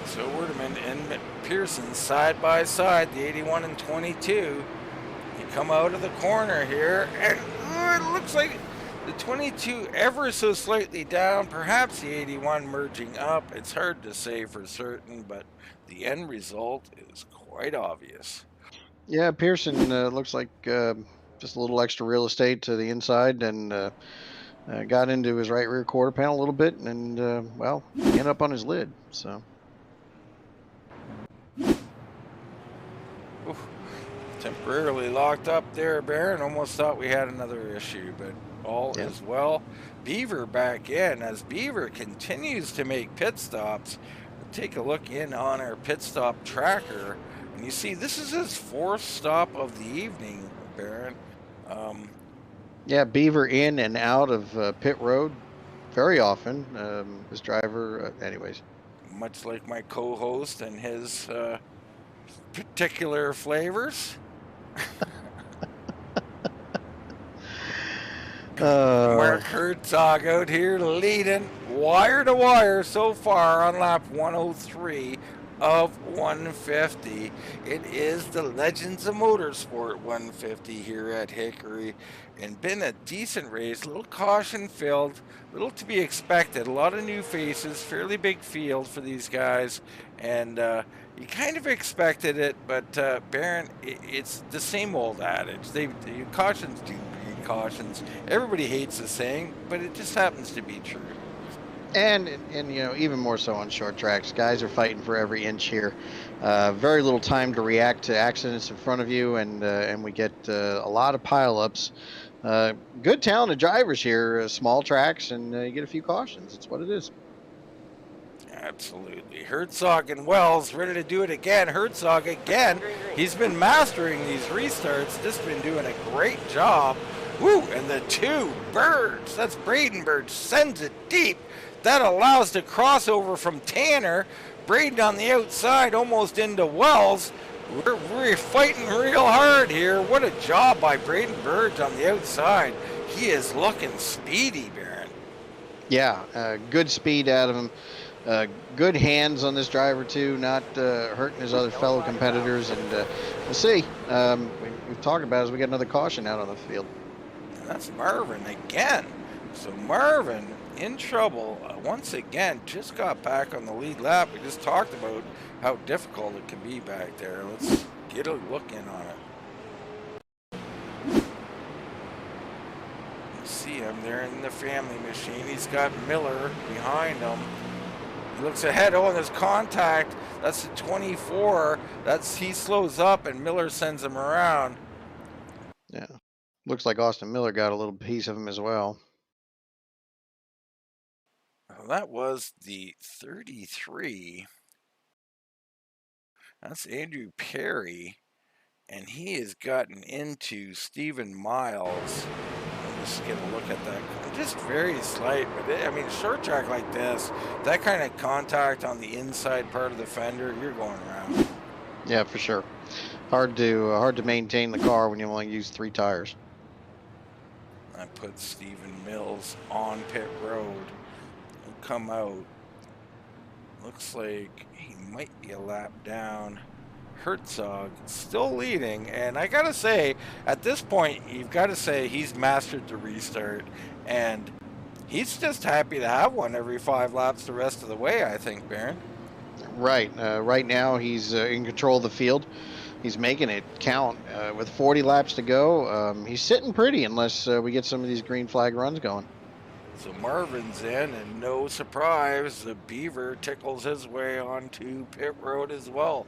So Werderman and Pearson side by side, the 81 and 22. You come out of the corner here, and it looks like the 22 ever so slightly down, perhaps the 81 merging up. It's hard to say for certain, but the end result is quite obvious. Yeah, Pearson looks like just a little extra real estate to the inside, and got into his right rear quarter panel a little bit, and well, ended up on his lid. So temporarily locked up there, Baron. Almost thought we had another issue, but all is well. Beaver back in as Beaver continues to make pit stops. Take a look in on our pit stop tracker, and you see this is his 4th stop of the evening, Baron. yeah, Beaver in and out of pit road very often. His driver, anyways. Much like my co-host and his particular flavors. Mark Herzog out here leading wire to wire so far on lap 103 of 150. It is the Legends of Motorsport 150 here at Hickory, and been a decent race, a little caution filled, little to be expected, a lot of new faces, fairly big field for these guys, and you kind of expected it, but Baron, it's the same old adage. Cautions do breed cautions. Everybody hates the saying, but it just happens to be true. And you know, even more so on short tracks, guys are fighting for every inch here. Very little time to react to accidents in front of you, and we get a lot of pileups. Good talented drivers here, small tracks, and you get a few cautions. It's what it is. Absolutely. Herzog and Wells ready to do it again. Herzog again. He's been mastering these restarts. Just been doing a great job. Woo! And the 2 Berge. That's Braden Berge. Sends it deep. That allows the crossover from Tanner. Braden on the outside, almost into Wells. We're fighting real hard here. What a job by Braden Berge on the outside. He is looking speedy, Baron. Yeah, good speed out of him. Good hands on this driver too, not hurting his other fellow competitors. And we'll see. We've talked about it as we get another caution out on the field. And that's Marvin again. So Marvin in trouble once again. Just got back on the lead lap. We just talked about how difficult it can be back there. Let's get a look in on it. You see him there in the family machine. He's got Miller behind him. He looks ahead. Oh, and there's contact. That's the 24. He slows up and Miller sends him around. Yeah, looks like Austin Miller got a little piece of him as well. Well, that was the 33. That's Andrew Perry, and he has gotten into Stephen Miles. I'm just going to look at that. Just very slight, but I mean, short track like this, that kind of contact on the inside part of the fender, you're going around. Yeah, for sure. Hard to maintain the car when you only use 3 tires. I put Stephen Mills on pit road. He'll come out. Looks like he might be a lap down. Herzog still leading, and I gotta say, at this point, you've got to say he's mastered the restart, and he's just happy to have one every 5 laps the rest of the way, I think, Baron. Right. Right now, he's in control of the field. He's making it count. With 40 laps to go, he's sitting pretty unless we get some of these green flag runs going. So Marvin's in, and no surprise, the Beaver tickles his way onto pit road as well.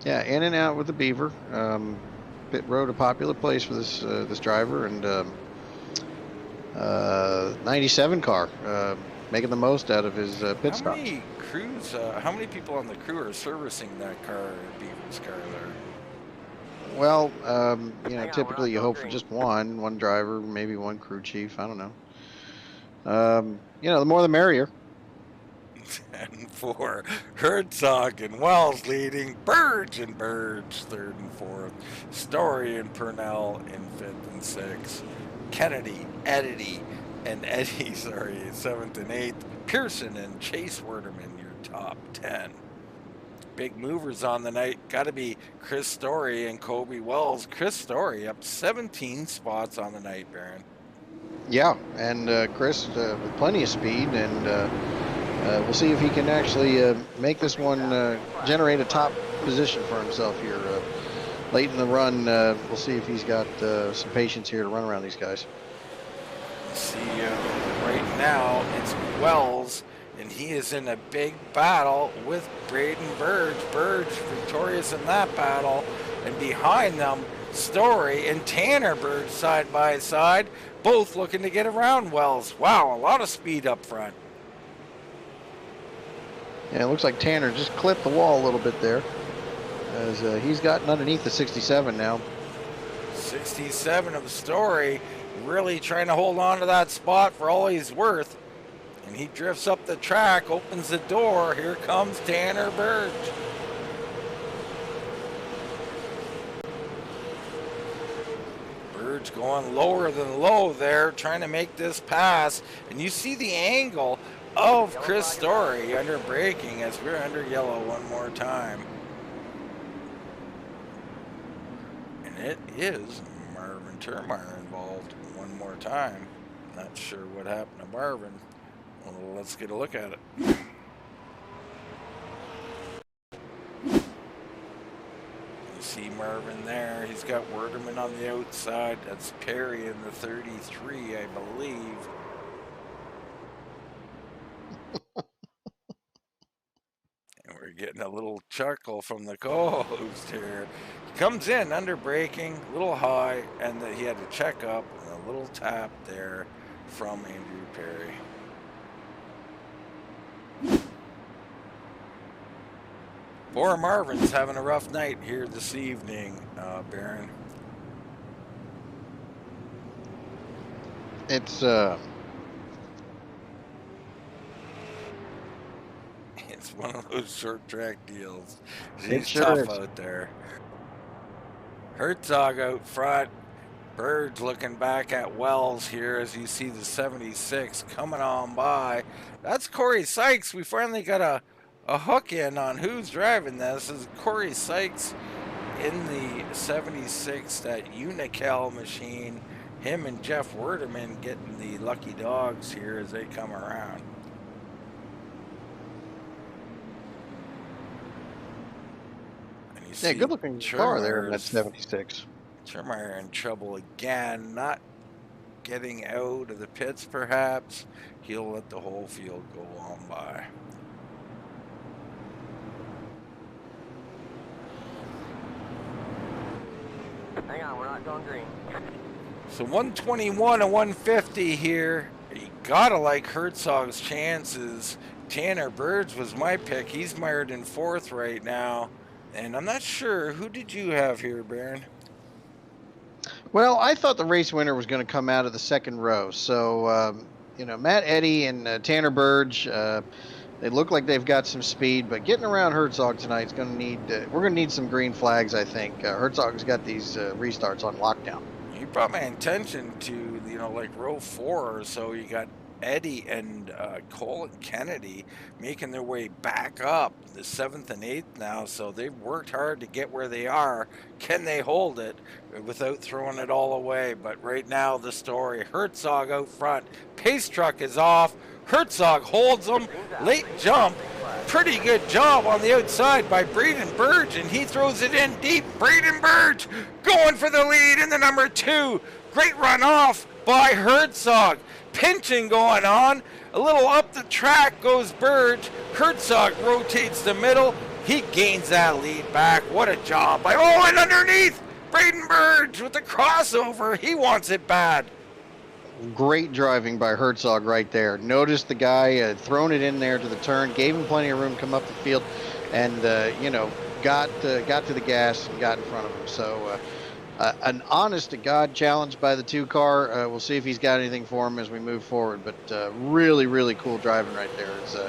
Yeah, in and out with the Beaver. Pit road, a popular place for this driver, and 97 car, making the most out of his pit stop. How many people on the crew are servicing that car, Beaver's car there? Well, you know, typically you hope for just one driver, maybe one crew chief. I don't know. You know, the more the merrier. And for Herzog and Wells leading, Berge and Berge 3rd and 4th, Story and Purnell in 5th and 6th, Kennedy, Eddie, 7th and 8th, Pearson and Chase Werderman, your top 10. Big movers on the night, got to be Chris Story and Kobe Wells. Chris Story up 17 spots on the night, Baron. Yeah, and Chris with plenty of speed, and we'll see if he can actually make this one generate a top position for himself here late in the run. We'll see if he's got some patience here to run around these guys. See, right now it's Wells, and he is in a big battle with Braden Berge. Berge victorious in that battle, and behind them, Story and Tanner Berge side by side, both looking to get around Wells. Wow, a lot of speed up front. Yeah, it looks like Tanner just clipped the wall a little bit there, as he's gotten underneath the 67 now. 67 of Story, really trying to hold on to that spot for all he's worth. And he drifts up the track, opens the door. Here comes Tanner Berge. Berge going lower than low there, trying to make this pass. And you see the angle of Chris Story under braking as we're under yellow one more time. And it is Marvin Turnmire involved one more time. Not sure what happened to Marvin. Well, let's get a look at it. You see Marvin there. He's got Werderman on the outside. That's Perry in the 33, I believe. And we're getting a little chuckle from the co-host here. He comes in under braking, a little high, and he had to check up, and a little tap there from Andrew Perry. Poor Marvin's having a rough night here this evening, Baron. It's one of those short track deals. It He's sure tough is. out there. Herzog out front. Berge looking back at Wells here as you see the 76 coming on by. That's Corey Sykes. We finally got a hook in on who's driving this. This is Corey Sykes in the 76, that Unical machine. Him and Jeff Werderman getting the lucky dogs here as they come around. And you Yeah, see good looking car there in that Turnmire's- 76. Turnmire in trouble again, not getting out of the pits perhaps. He'll let the whole field go on by. Hang on, we're not going green. So 121 and 150 here. You gotta like Herzog's chances. Tanner Berge was my pick. He's mired in 4th right now. And I'm not sure. Who did you have here, Baron? Well, I thought the race winner was going to come out of the 2nd row. So, Matt Eddy and Tanner Berge, they look like they've got some speed, but getting around Herzog tonight is going to need, we're going to need some green flags, I think. Herzog's got these restarts on lockdown. You brought my attention to, like row 4 or so. You got Eddie and Cole and Kennedy making their way back up the 7th and 8th now. So they've worked hard to get where they are. Can they hold it without throwing it all away? But right now the story, Herzog out front. Pace truck is off. Herzog holds them. Late jump. Pretty good job on the outside by Braden Berge, and he throws it in deep. Braden Berge going for the lead in the number 2. Great run off by Herzog. Pinching going on. A little up the track goes Berge. Herzog rotates the middle. He gains that lead back. What a job by, and underneath, Braden Berge with the crossover. He wants it bad. Great driving by Herzog right there. Noticed the guy thrown it in there to the turn, gave him plenty of room to come up the field, and got to the gas and got in front of him. So an honest to God challenge by the 2 car. We'll see if he's got anything for him as we move forward. But really, really cool driving right there.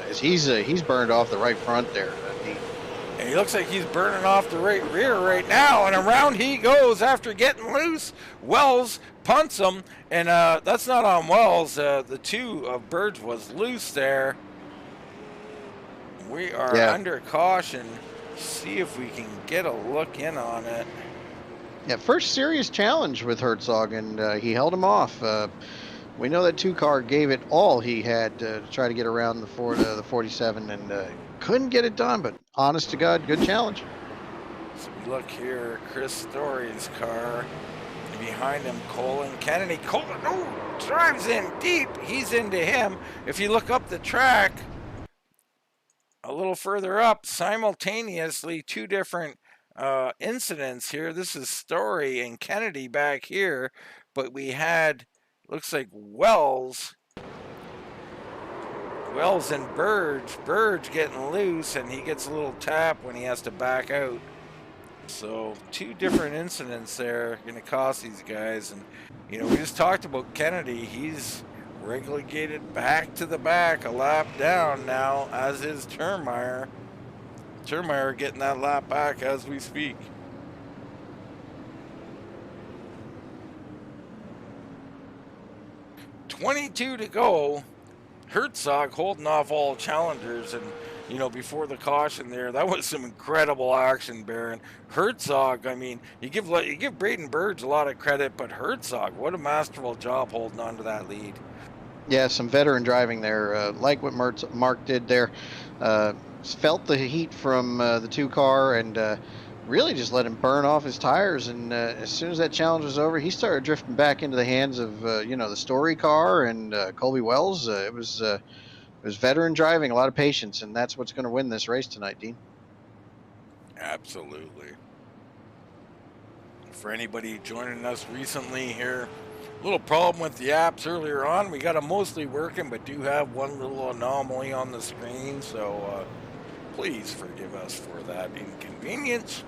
As he's burned off the right front there. And he looks like he's burning off the right rear right now, and around he goes after getting loose. Wells punts him, and that's not on Wells. The 2 of Berge was loose there. We are under caution. See if we can get a look in on it. Yeah, first serious challenge with Herzog, and he held him off. We know that 2 car gave it all he had to try to get around the 47, and couldn't get it done. But honest to God, good challenge. So we look here, Chris Story's car. Behind him, Colin Kennedy. Colin, drives in deep. He's into him. If you look up the track, a little further up, simultaneously, 2 different incidents here. This is Story and Kennedy back here, but we had, looks like Wells and Berge getting loose, and he gets a little tap when he has to back out. So 2 different incidents there going to cost these guys. And we just talked about Kennedy. He's relegated back to the back, a lap down now, as is Turnmire. Turnmire getting that lap back as we speak. .22 to go. Herzog holding off all challengers, and before the caution there, that was some incredible action, Baron. Herzog, I mean, you give Braden Berge a lot of credit, but Herzog, what a masterful job holding on to that lead. Yeah, some veteran driving there, like what Mark did there. Felt the heat from the 2 car, and really just let him burn off his tires. And as soon as that challenge was over, he started drifting back into the hands of the Story car and Colby Wells. It was veteran driving, a lot of patience, and that's what's going to win this race tonight, Dean. Absolutely. For anybody joining us recently here, a little problem with the apps earlier on. We got them mostly working, but do have one little anomaly on the screen, so please forgive us for that inconvenience.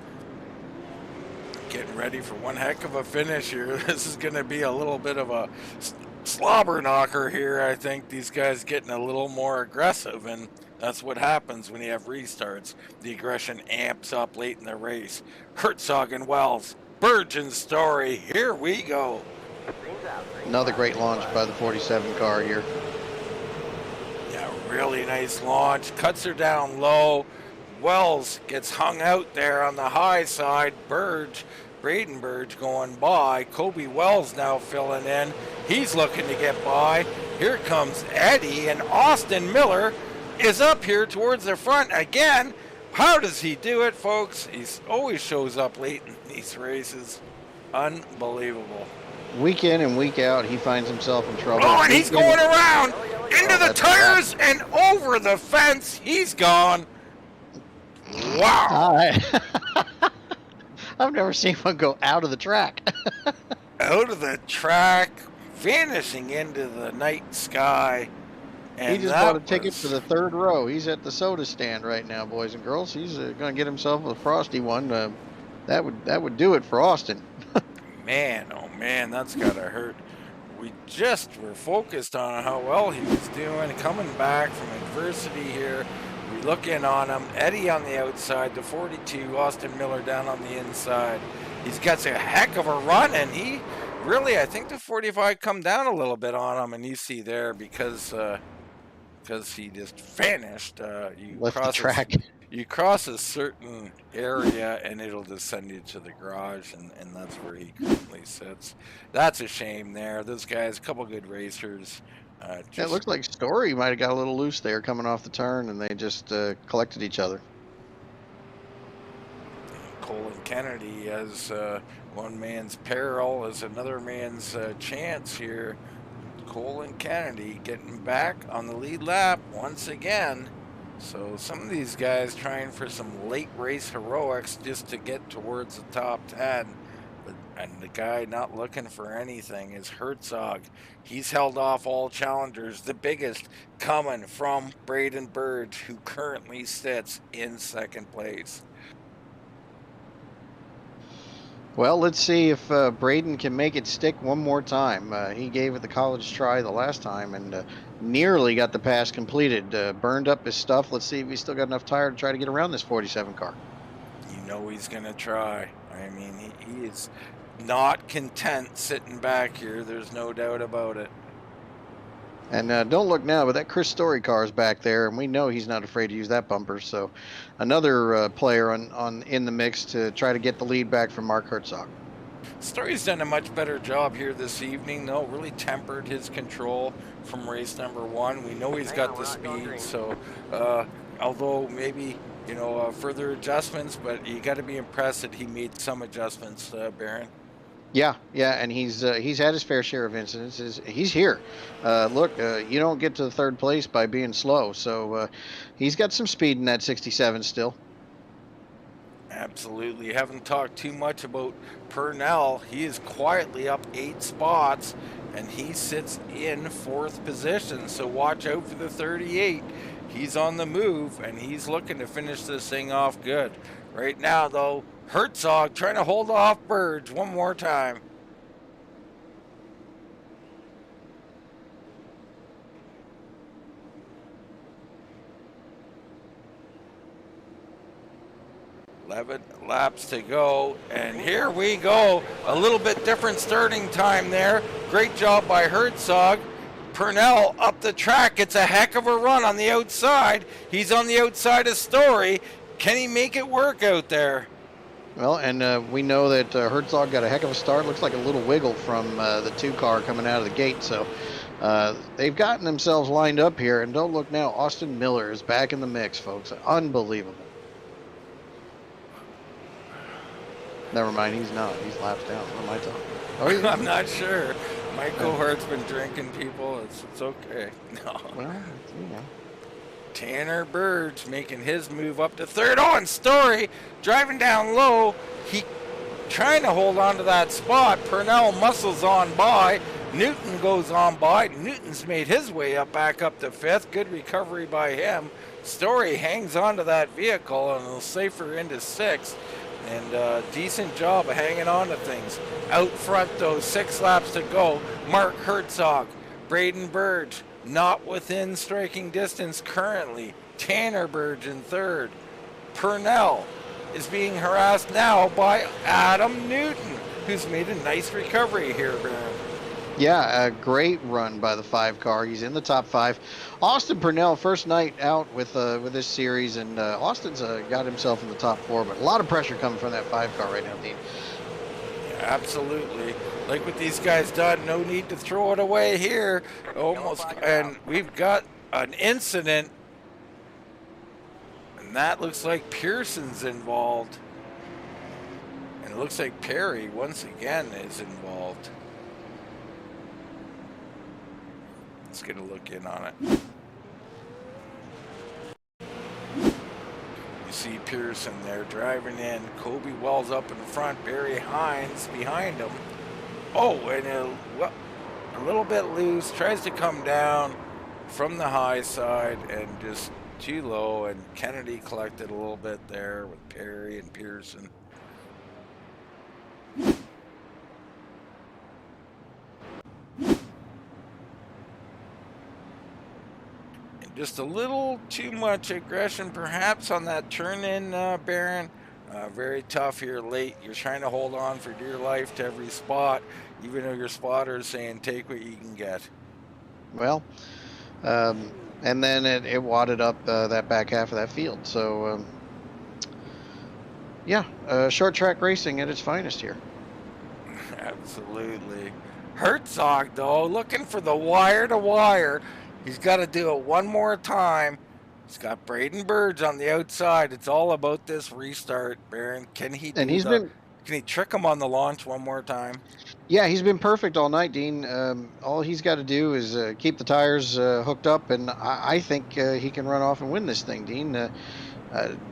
Getting ready for one heck of a finish here. This is going to be a little bit of a slobber knocker here. I think these guys getting a little more aggressive, and That's what happens when you have restarts. The aggression amps up late in the race. Herzog and Wells, Berge and Story, here we go. Green's out. Another great launch by the 47 car here. Yeah, really nice launch. Cuts her down low. Wells gets hung out there on the high side. Braden Berge going by. Kobe Wells now filling in. He's looking to get by. Here comes Eddie, and Austin Miller is up here towards the front again. How does he do it, folks? He always shows up late in these races. Unbelievable. Week in and week out, he finds himself in trouble. Oh, and he's going around into the that's tires and over the fence. He's gone. Wow. I've never seen one go out of the track. Out of the track, vanishing into the night sky. And He just bought a ticket for the third row. He's at the soda stand right now, boys and girls. He's going to get himself a frosty one. That would do it for Austin. Man, oh man, that's gotta hurt. We just were focused on how well he was doing, coming back from adversity here. We look in on him. Eddie on the outside, the 42, Austin Miller down on the inside. He's got a heck of a run, and he really, I think the 45 come down a little bit on him, and you see there because he just vanished. Left the track. You cross a certain area and it'll just send you to the garage, and that's where he currently sits. That's a shame there. Those guys, a couple good racers. It looks like Story might have got a little loose there coming off the turn, and they just collected each other. Cole and Kennedy as one man's peril as another man's chance here. Cole and Kennedy getting back on the lead lap once again. So some of these guys trying for some late race heroics just to get towards the top 10. And the guy not looking for anything is Herzog. He's held off all challengers. The biggest coming from Braden Berge, who currently sits in second place. Well, let's see if Braden can make it stick one more time. He gave it the college try the last time and nearly got the pass completed. Burned up his stuff. Let's see if he's still got enough tire to try to get around this 47 car. You know he's going to try. I mean, he is not content sitting back here. There's no doubt about it. And don't look now, but that Chris Story car is back there, and we know he's not afraid to use that bumper. So another player in the mix to try to get the lead back from Mark Herzog. Story's done a much better job here this evening, though. Really tempered his control from race number 1. We know he's got the speed, so although maybe, further adjustments, but you got to be impressed that he made some adjustments, Baron. Yeah, and he's had his fair share of incidents. He's here. Look, you don't get to the third place by being slow, so he's got some speed in that 67 still. Absolutely. Haven't talked too much about Purnell. He is quietly up 8 spots, and he sits in 4th position, so watch out for the 38. He's on the move, and he's looking to finish this thing off good. Right now, though, Herzog trying to hold off Berge one more time. Eleven laps to go, and here we go. A little bit different starting time there. Great job by Herzog. Purnell up the track. It's a heck of a run on the outside. He's on the outside of Story. Can he make it work out there? Well, and we know that Herzog got a heck of a start. Looks like a little wiggle from the 2 car coming out of the gate. So they've gotten themselves lined up here. And don't look now, Austin Miller is back in the mix, folks. Unbelievable. Never mind, he's not. He's laps down. What am I talking? Oh, yeah. I'm not sure. My cohort's been drinking, people. It's okay. No. Well, Tanner Berge making his move up to 3rd. Oh, and Story driving down low. He trying to hold on to that spot. Purnell muscles on by. Newton goes on by. Newton's made his way back up to 5th. Good recovery by him. Story hangs on to that vehicle and will safer into 6th. And decent job of hanging on to things. Out front, though, 6 laps to go. Mark Herzog, Braden Berge, not within striking distance currently. Tanner Berge in third. Purnell is being harassed now by Adam Newton, who's made a nice recovery here, Baron. Yeah, a great run by the 5 car. He's in the top 5. Austin Purnell, first night out with this series, and Austin's got himself in the top 4, but a lot of pressure coming from that 5 car right now, Dean. Yeah, absolutely. Like what these guys done, no need to throw it away here. Almost, and we've got an incident, and that looks like Pearson's involved. And it looks like Perry, once again, is involved. Let's get a look in on it. You see Pearson there driving in. Kobe Wells up in front. Barry Hines behind him. Oh, and a little bit loose. Tries to come down from the high side and just too low. And Kennedy collected a little bit there with Perry and Pearson. Just a little too much aggression perhaps on that turn-in, Baron. Very tough here late. You're trying to hold on for dear life to every spot, even though your spotter is saying take what you can get. Well, and then it wadded up that back half of that field. So, yeah, short track racing at its finest here. Absolutely. Herzog, though, looking for the wire-to-wire. He's got to do it one more time. He's got Braden Burge on the outside. It's all about this restart, Baron. Can he And can he trick him on the launch one more time? Yeah, he's been perfect all night, Dean. All he's got to do is keep the tires hooked up, and I think he can run off and win this thing, Dean.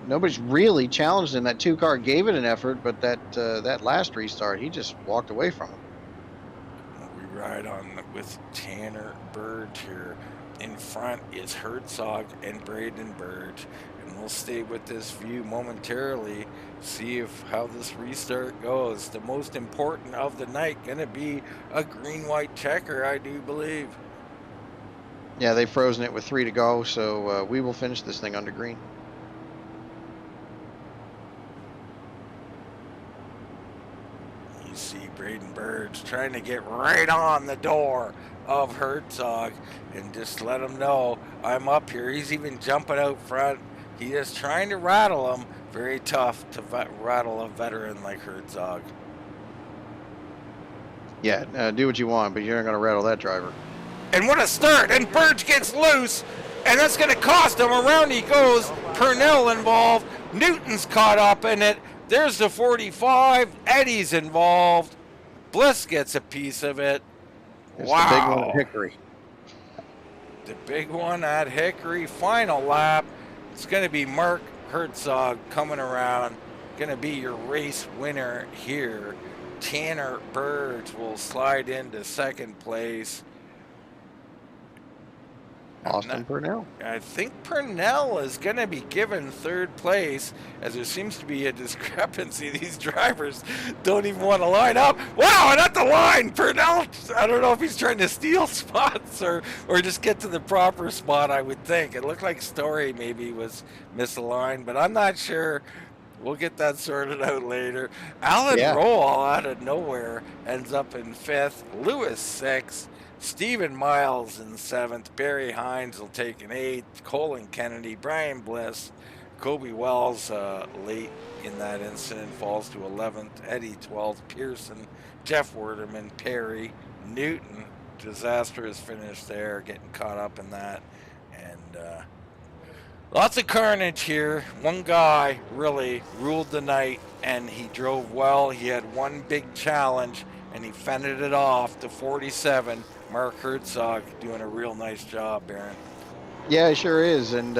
Nobody's really challenged him. That 2 car gave it an effort, but that last restart, he just walked away from him. We ride on with Tanner Berge here. In front is Herzog and Braden Burge, and we'll stay with this view momentarily, see how this restart goes. The most important of the night going to be a green-white checker, I do believe. Yeah, they've frozen it with 3 to go, so we will finish this thing under green. You see Braden Burge trying to get right on the door of Herzog and just let him know I'm up here. He's even jumping out front. He is trying to rattle him. Very tough to rattle a veteran like Herzog. Yeah, do what you want, but you're not going to rattle that driver. And what a start! And Burge gets loose, and that's going to cost him. Around he goes. Purnell involved. Newton's caught up in it. There's the 45. Eddie's involved. Bliss gets a piece of it. It's wow. The big one at Hickory. The big one at Hickory. Final lap. It's going to be Mark Herzog coming around. Going to be your race winner here. Tanner Berge will slide into second place. Austin Purnell. I think Purnell is going to be given third place, as there seems to be a discrepancy. These drivers don't even want to line up. Wow, and at the line, Purnell, I don't know if he's trying to steal spots or just get to the proper spot, I would think. It looked like Story maybe was misaligned, but I'm not sure. We'll get that sorted out later. Alan Roll out of nowhere ends up in 5th. Lewis 6th. Stephen Miles in 7th. Barry Hines will take an 8th. Colin Kennedy, Brian Bliss, Kobe Wells late in that incident falls to 11th. Eddie 12th. Pearson, Jeff Werderman, Perry, Newton. Disastrous finish there, getting caught up in that. And lots of carnage here. One guy really ruled the night, and he drove well. He had one big challenge, and he fended it off to 47. Mark Herzog doing a real nice job, Baron. Yeah, it sure is. And,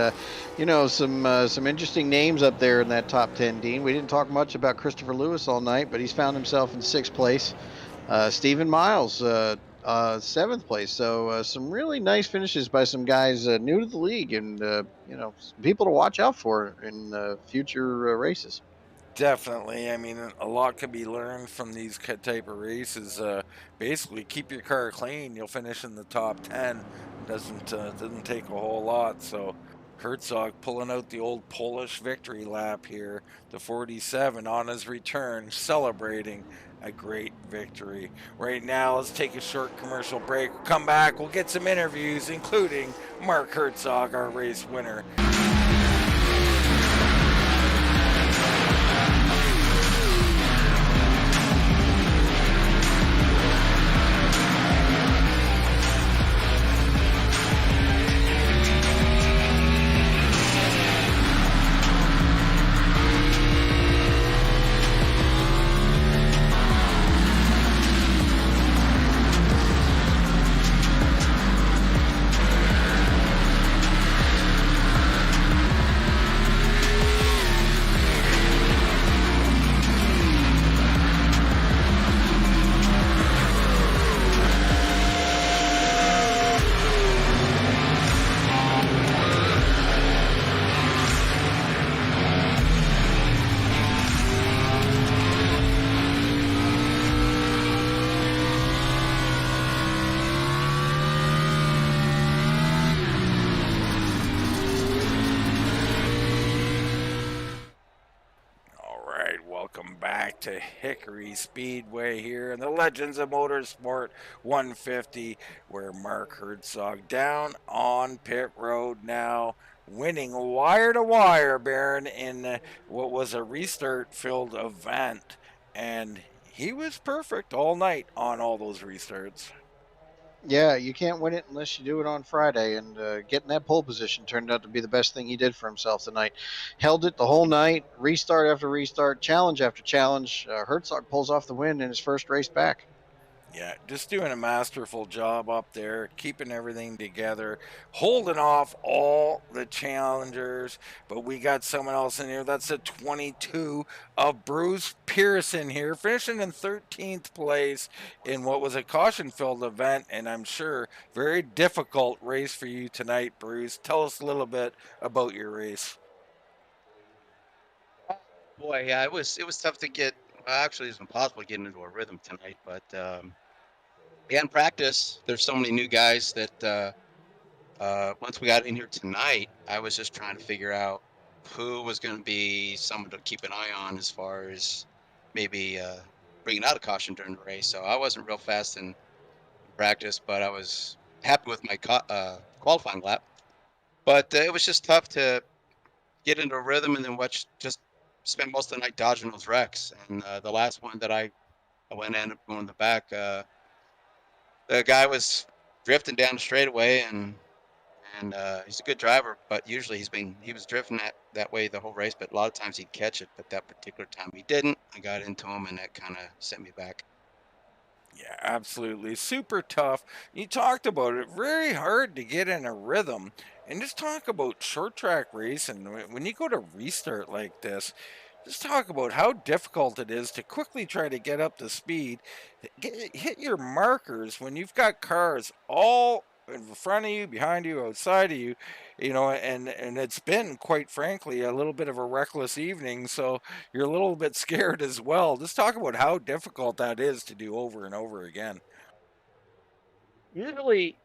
you know, some interesting names up there in that top 10, Dean. We didn't talk much about Christopher Lewis all night, but he's found himself in 6th place. Stephen Miles, 7th place. So some really nice finishes by some guys new to the league and, you know, some people to watch out for in future races. Definitely. I mean, a lot can be learned from these type of races. Basically, keep your car clean. You'll finish in the top 10. Doesn't take a whole lot. So Herzog pulling out the old Polish victory lap here, the 47 on his return, celebrating a great victory. Right now, let's take a short commercial break. We'll come back, we'll get some interviews, including Mark Herzog, our race winner. Back to Hickory Speedway here in the Legends of Motorsport 150, where Mark Herzog down on pit road now, winning wire to wire, Baron, in what was a restart filled event. And he was perfect all night on all those restarts. Yeah, you can't win it unless you do it on Friday, and getting that pole position turned out to be the best thing he did for himself tonight. Held it the whole night, restart after restart, challenge after challenge. Herzog pulls off the win in his first race back. Yeah, just doing a masterful job up there, keeping everything together, holding off all the challengers. But we got someone else in here. That's the 22 of Bruce Pearson here, finishing in 13th place in what was a caution-filled event, and I'm sure very difficult race for you tonight, Bruce. Tell us a little bit about your race. Boy, yeah, it was tough to get. Actually, it's impossible to get into a rhythm tonight. But yeah, in practice, there's so many new guys that once we got in here tonight, I was just trying to figure out who was going to be someone to keep an eye on as far as maybe bringing out a caution during the race. So I wasn't real fast in practice, but I was happy with my qualifying lap. But it was just tough to get into a rhythm and then just spend most of the night dodging those wrecks. And the last one that I ended up going in the back, the guy was drifting down the straightaway, and he's a good driver, but usually he was drifting that way the whole race, but a lot of times he'd catch it, but that particular time he didn't. I got into him, and that kind of sent me back. Yeah, absolutely. Super tough. You talked about it. Very hard to get in a rhythm. And just talk about short track racing. When you go to restart like this, just talk about how difficult it is to quickly try to get up to speed, hit your markers when you've got cars all in front of you, behind you, outside of you, and it's been, quite frankly, a little bit of a reckless evening, so you're a little bit scared as well. Just talk about how difficult that is to do over and over again. Usually,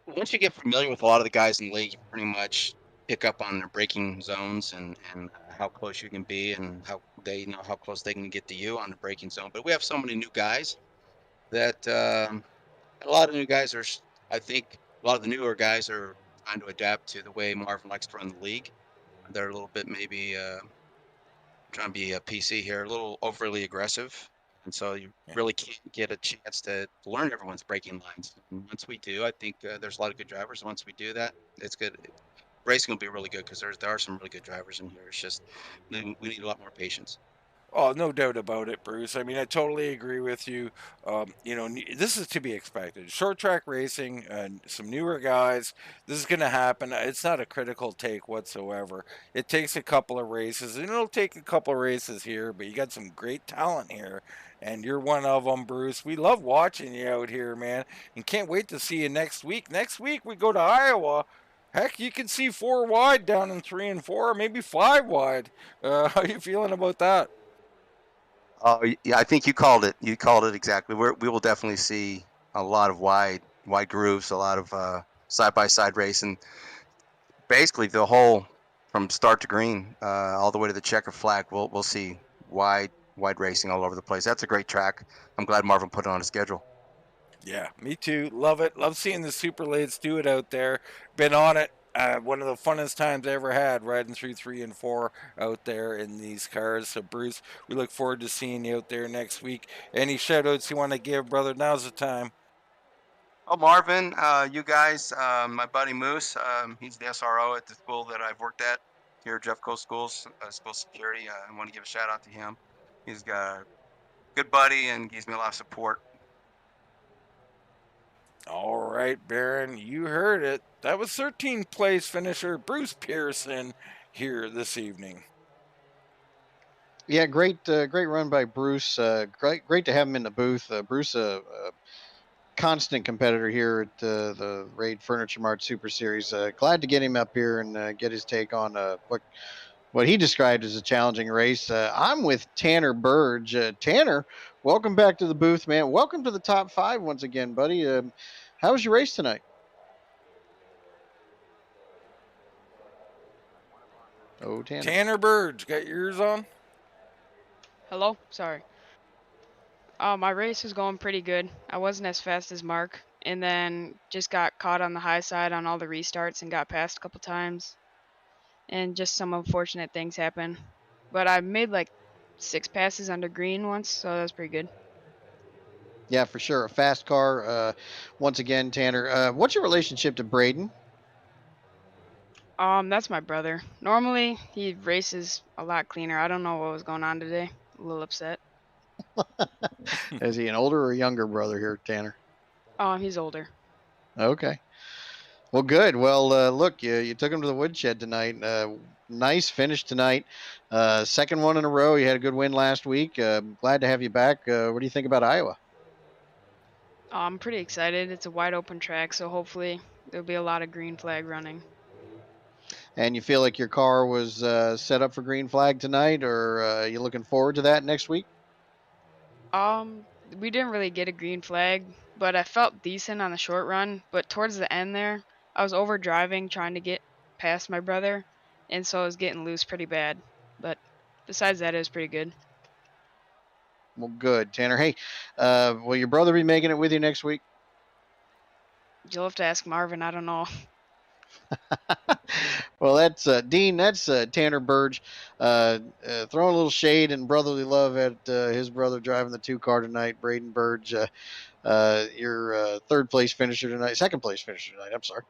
once you get familiar with a lot of the guys in the league, you pretty much pick up on their braking zones and how close you can be and how close they can get to you on the braking zone. But we have so many new guys that a lot of new guys are, I think a lot of the newer guys are trying to adapt to the way Marvin likes to run the league. They're a little bit maybe trying to be a PC here, a little overly aggressive. And so you really can't get a chance to learn everyone's braking lines. And once we do, I think there's a lot of good drivers. Once we do that, it's good. Racing will be really good because there are some really good drivers in here. It's just we need a lot more patience. Oh, no doubt about it, Bruce. I mean, I totally agree with you. This is to be expected. Short track racing, some newer guys. This is going to happen. It's not a critical take whatsoever. It takes a couple of races, and it'll take a couple of races here, but you got some great talent here, and you're one of them, Bruce. We love watching you out here, man, and can't wait to see you next week. Next week, we go to Iowa. Heck, you can see 4 wide down in 3 and 4, maybe 5 wide. How you feeling about that? Oh, yeah, I think you called it. You called it exactly. We will definitely see a lot of wide grooves, a lot of side-by-side racing. basically the whole from start to green, all the way to the checker flag. We'll see wide racing all over the place. That's a great track. I'm glad Marvin put it on his schedule. Yeah, me too. Love it. Love seeing the super lates do it out there. Been on it. One of the funnest times I ever had riding through 3 and 4 out there in these cars. So, Bruce, we look forward to seeing you out there next week. Any shout outs you want to give, brother? Now's the time. Oh, Marvin, you guys, my buddy Moose, he's the SRO at the school that I've worked at here at Jeffco Schools, School Security. I want to give a shout out to him. He's got a good buddy and gives me a lot of support. All right, Baron, you heard it. That was 13th place finisher Bruce Pearson here this evening. Yeah, great run by Bruce. Great to have him in the booth. Bruce, a constant competitor here at the Raid Furniture Mart Super Series. Glad to get him up here and get his take on what he described as a challenging race. I'm with Tanner Berge. Tanner, welcome back to the booth, man. Welcome to the top 5 once again, buddy. How was your race tonight? Oh, Tanner. Tanner Berge, got your ears on? Hello? Sorry. My race was going pretty good. I wasn't as fast as Mark, and then just got caught on the high side on all the restarts and got passed a couple times. And just some unfortunate things happened. But I made like 6 passes under green once, so that was pretty good. Yeah, for sure. A fast car. Once again, Tanner. What's your relationship to Braden? That's my brother. Normally, he races a lot cleaner. I don't know what was going on today. A little upset. Is he an older or younger brother here, Tanner? He's older. Okay. Well, good. Well, look, you took him to the woodshed tonight. Nice finish tonight. Second one in a row. You had a good win last week. Glad to have you back. What do you think about Iowa? I'm pretty excited. It's a wide open track, so hopefully there'll be a lot of green flag running. And you feel like your car was set up for green flag tonight, or are you looking forward to that next week? We didn't really get a green flag, but I felt decent on the short run. But towards the end there, I was over driving trying to get past my brother, and so I was getting loose pretty bad. But besides that, it was pretty good. Well, good, Tanner. Hey, will your brother be making it with you next week? You'll have to ask Marvin. I don't know. Well, that's Dean. That's Tanner Berge throwing a little shade and brotherly love at his brother driving the 2-car tonight. Braden Berge, your third place finisher tonight, second place finisher tonight. I'm sorry.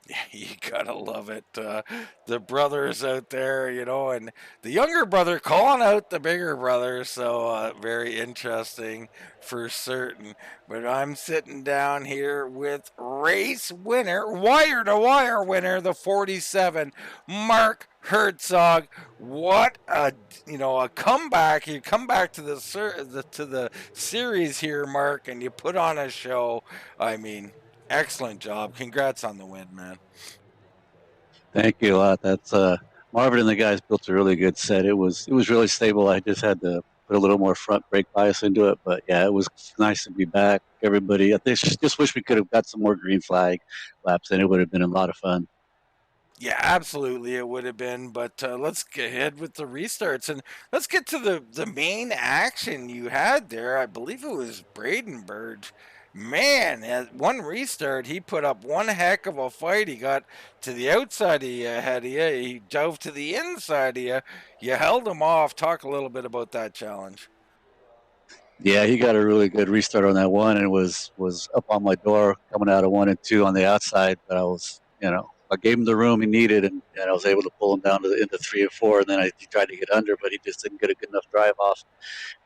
Yeah, you gotta love it. The brothers out there, and the younger brother calling out the bigger brother. So very interesting for certain. But I'm sitting down here with race winner, wire to wire winner, the 47, Mark Herzog. What a comeback! You come back to the series here, Mark, and you put on a show. I mean, excellent job. Congrats on the win, man. Thank you a lot. That's Marvin and the guys built a really good set. It was really stable. I just had to put a little more front brake bias into it, but yeah, it was nice to be back. Everybody, I think just wish we could have got some more green flag laps, and it would have been a lot of fun. Yeah, absolutely, it would have been. But let's get ahead with the restarts and let's get to the main action you had there. I believe it was Braden Berge. Man, at one restart, he put up one heck of a fight. He got to the outside of you, ahead of you. He dove to the inside of you. You held him off. Talk a little bit about that challenge. Yeah, he got a really good restart on that one, and was up on my door coming out of 1 and 2 on the outside. But I gave him the room he needed, and I was able to pull him down into 3 and 4. And then he tried to get under, but he just didn't get a good enough drive off.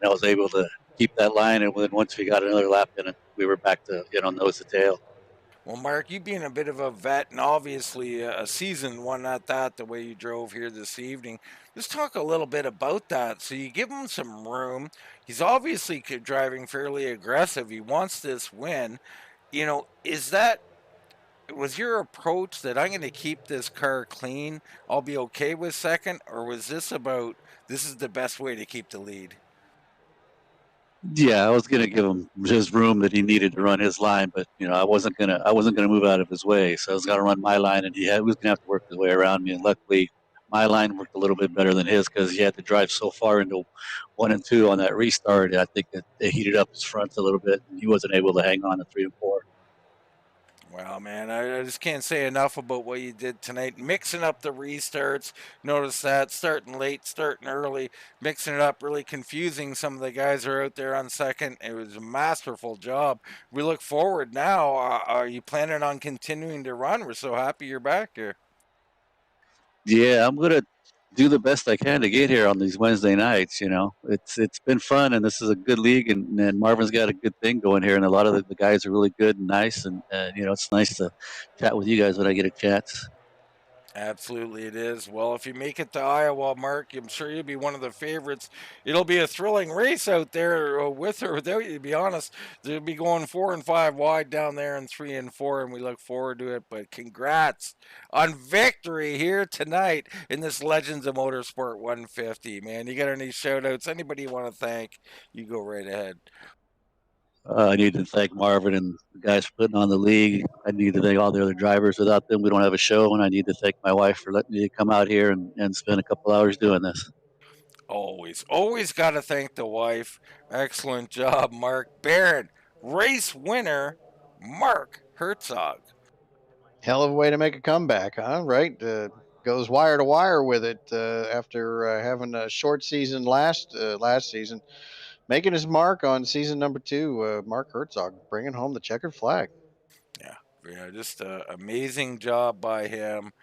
And I was able to keep that line. And then once we got another lap in it, we were back to nose to tail. Well, Mark, you being a bit of a vet and obviously a seasoned one at that, the way you drove here this evening, let's talk a little bit about that. So you give him some room. He's obviously driving fairly aggressive. He wants this win. Was your approach that I'm going to keep this car clean, I'll be okay with second, or was this about this is the best way to keep the lead? Yeah, I was gonna give him his room that he needed to run his line, but I wasn't gonna move out of his way. So I was gonna run my line, and he was gonna have to work his way around me. And luckily, my line worked a little bit better than his because he had to drive so far into 1 and 2 on that restart. I think it heated up his fronts a little bit, and he wasn't able to hang on to 3 and 4. Well, man, I just can't say enough about what you did tonight. Mixing up the restarts. Notice that. Starting late, starting early, mixing it up, really confusing some of the guys who are out there on second. It was a masterful job. We look forward now. Are you planning on continuing to run? We're so happy you're back here. Yeah, I'm gonna do the best I can to get here on these Wednesday nights. It's been fun, and this is a good league, and Marvin's got a good thing going here, and a lot of the guys are really good and nice, and it's nice to chat with you guys when I get a chance. Absolutely, it is. Well, if you make it to Iowa, Mark, I'm sure you'll be one of the favorites. It'll be a thrilling race out there, with or without you, to be honest. They'll be going 4 and 5 wide down there and 3 and 4, and we look forward to it. But congrats on victory here tonight in this Legends of Motorsport 150, man. You got any shout outs? Anybody you want to thank? You go right ahead. I need to thank Marvin and the guys for putting on the league. I need to thank all the other drivers. Without them, we don't have a show. And I need to thank my wife for letting me come out here and spend a couple hours doing this. Always got to thank the wife. Excellent job, Mark. Barron, race winner, Mark Herzog. Hell of a way to make a comeback, huh? Right? Goes wire to wire with it after having a short season last season, making his mark on season number 2. Mark Herzog bringing home the checkered flag. Yeah, just an amazing job by him.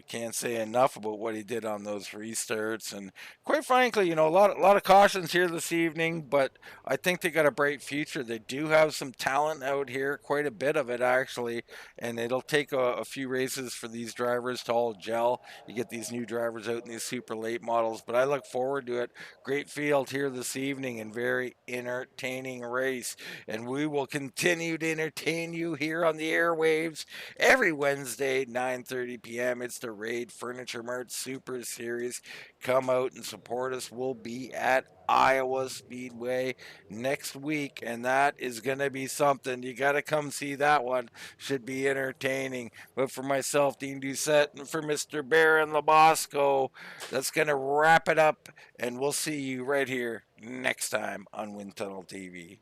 Can't say enough about what he did on those restarts, and quite frankly, a lot of cautions here this evening. But I think they got a bright future. They do have some talent out here, quite a bit of it actually, and it'll take a few races for these drivers to all gel. You get these new drivers out in these super late models, but I look forward to it. Great field here this evening and very entertaining race, and we will continue to entertain you here on the airwaves every Wednesday, 9:30 p.m. It's the Raid Furniture Mart Super Series. Come out and support us. We'll be at Iowa Speedway next week, and that is going to be something. You got to come see that one. Should be entertaining. But for myself, Dean Doucette, and for Mr. Barron Labosco, that's going to wrap it up, and we'll see you right here next time on Wind Tunnel TV.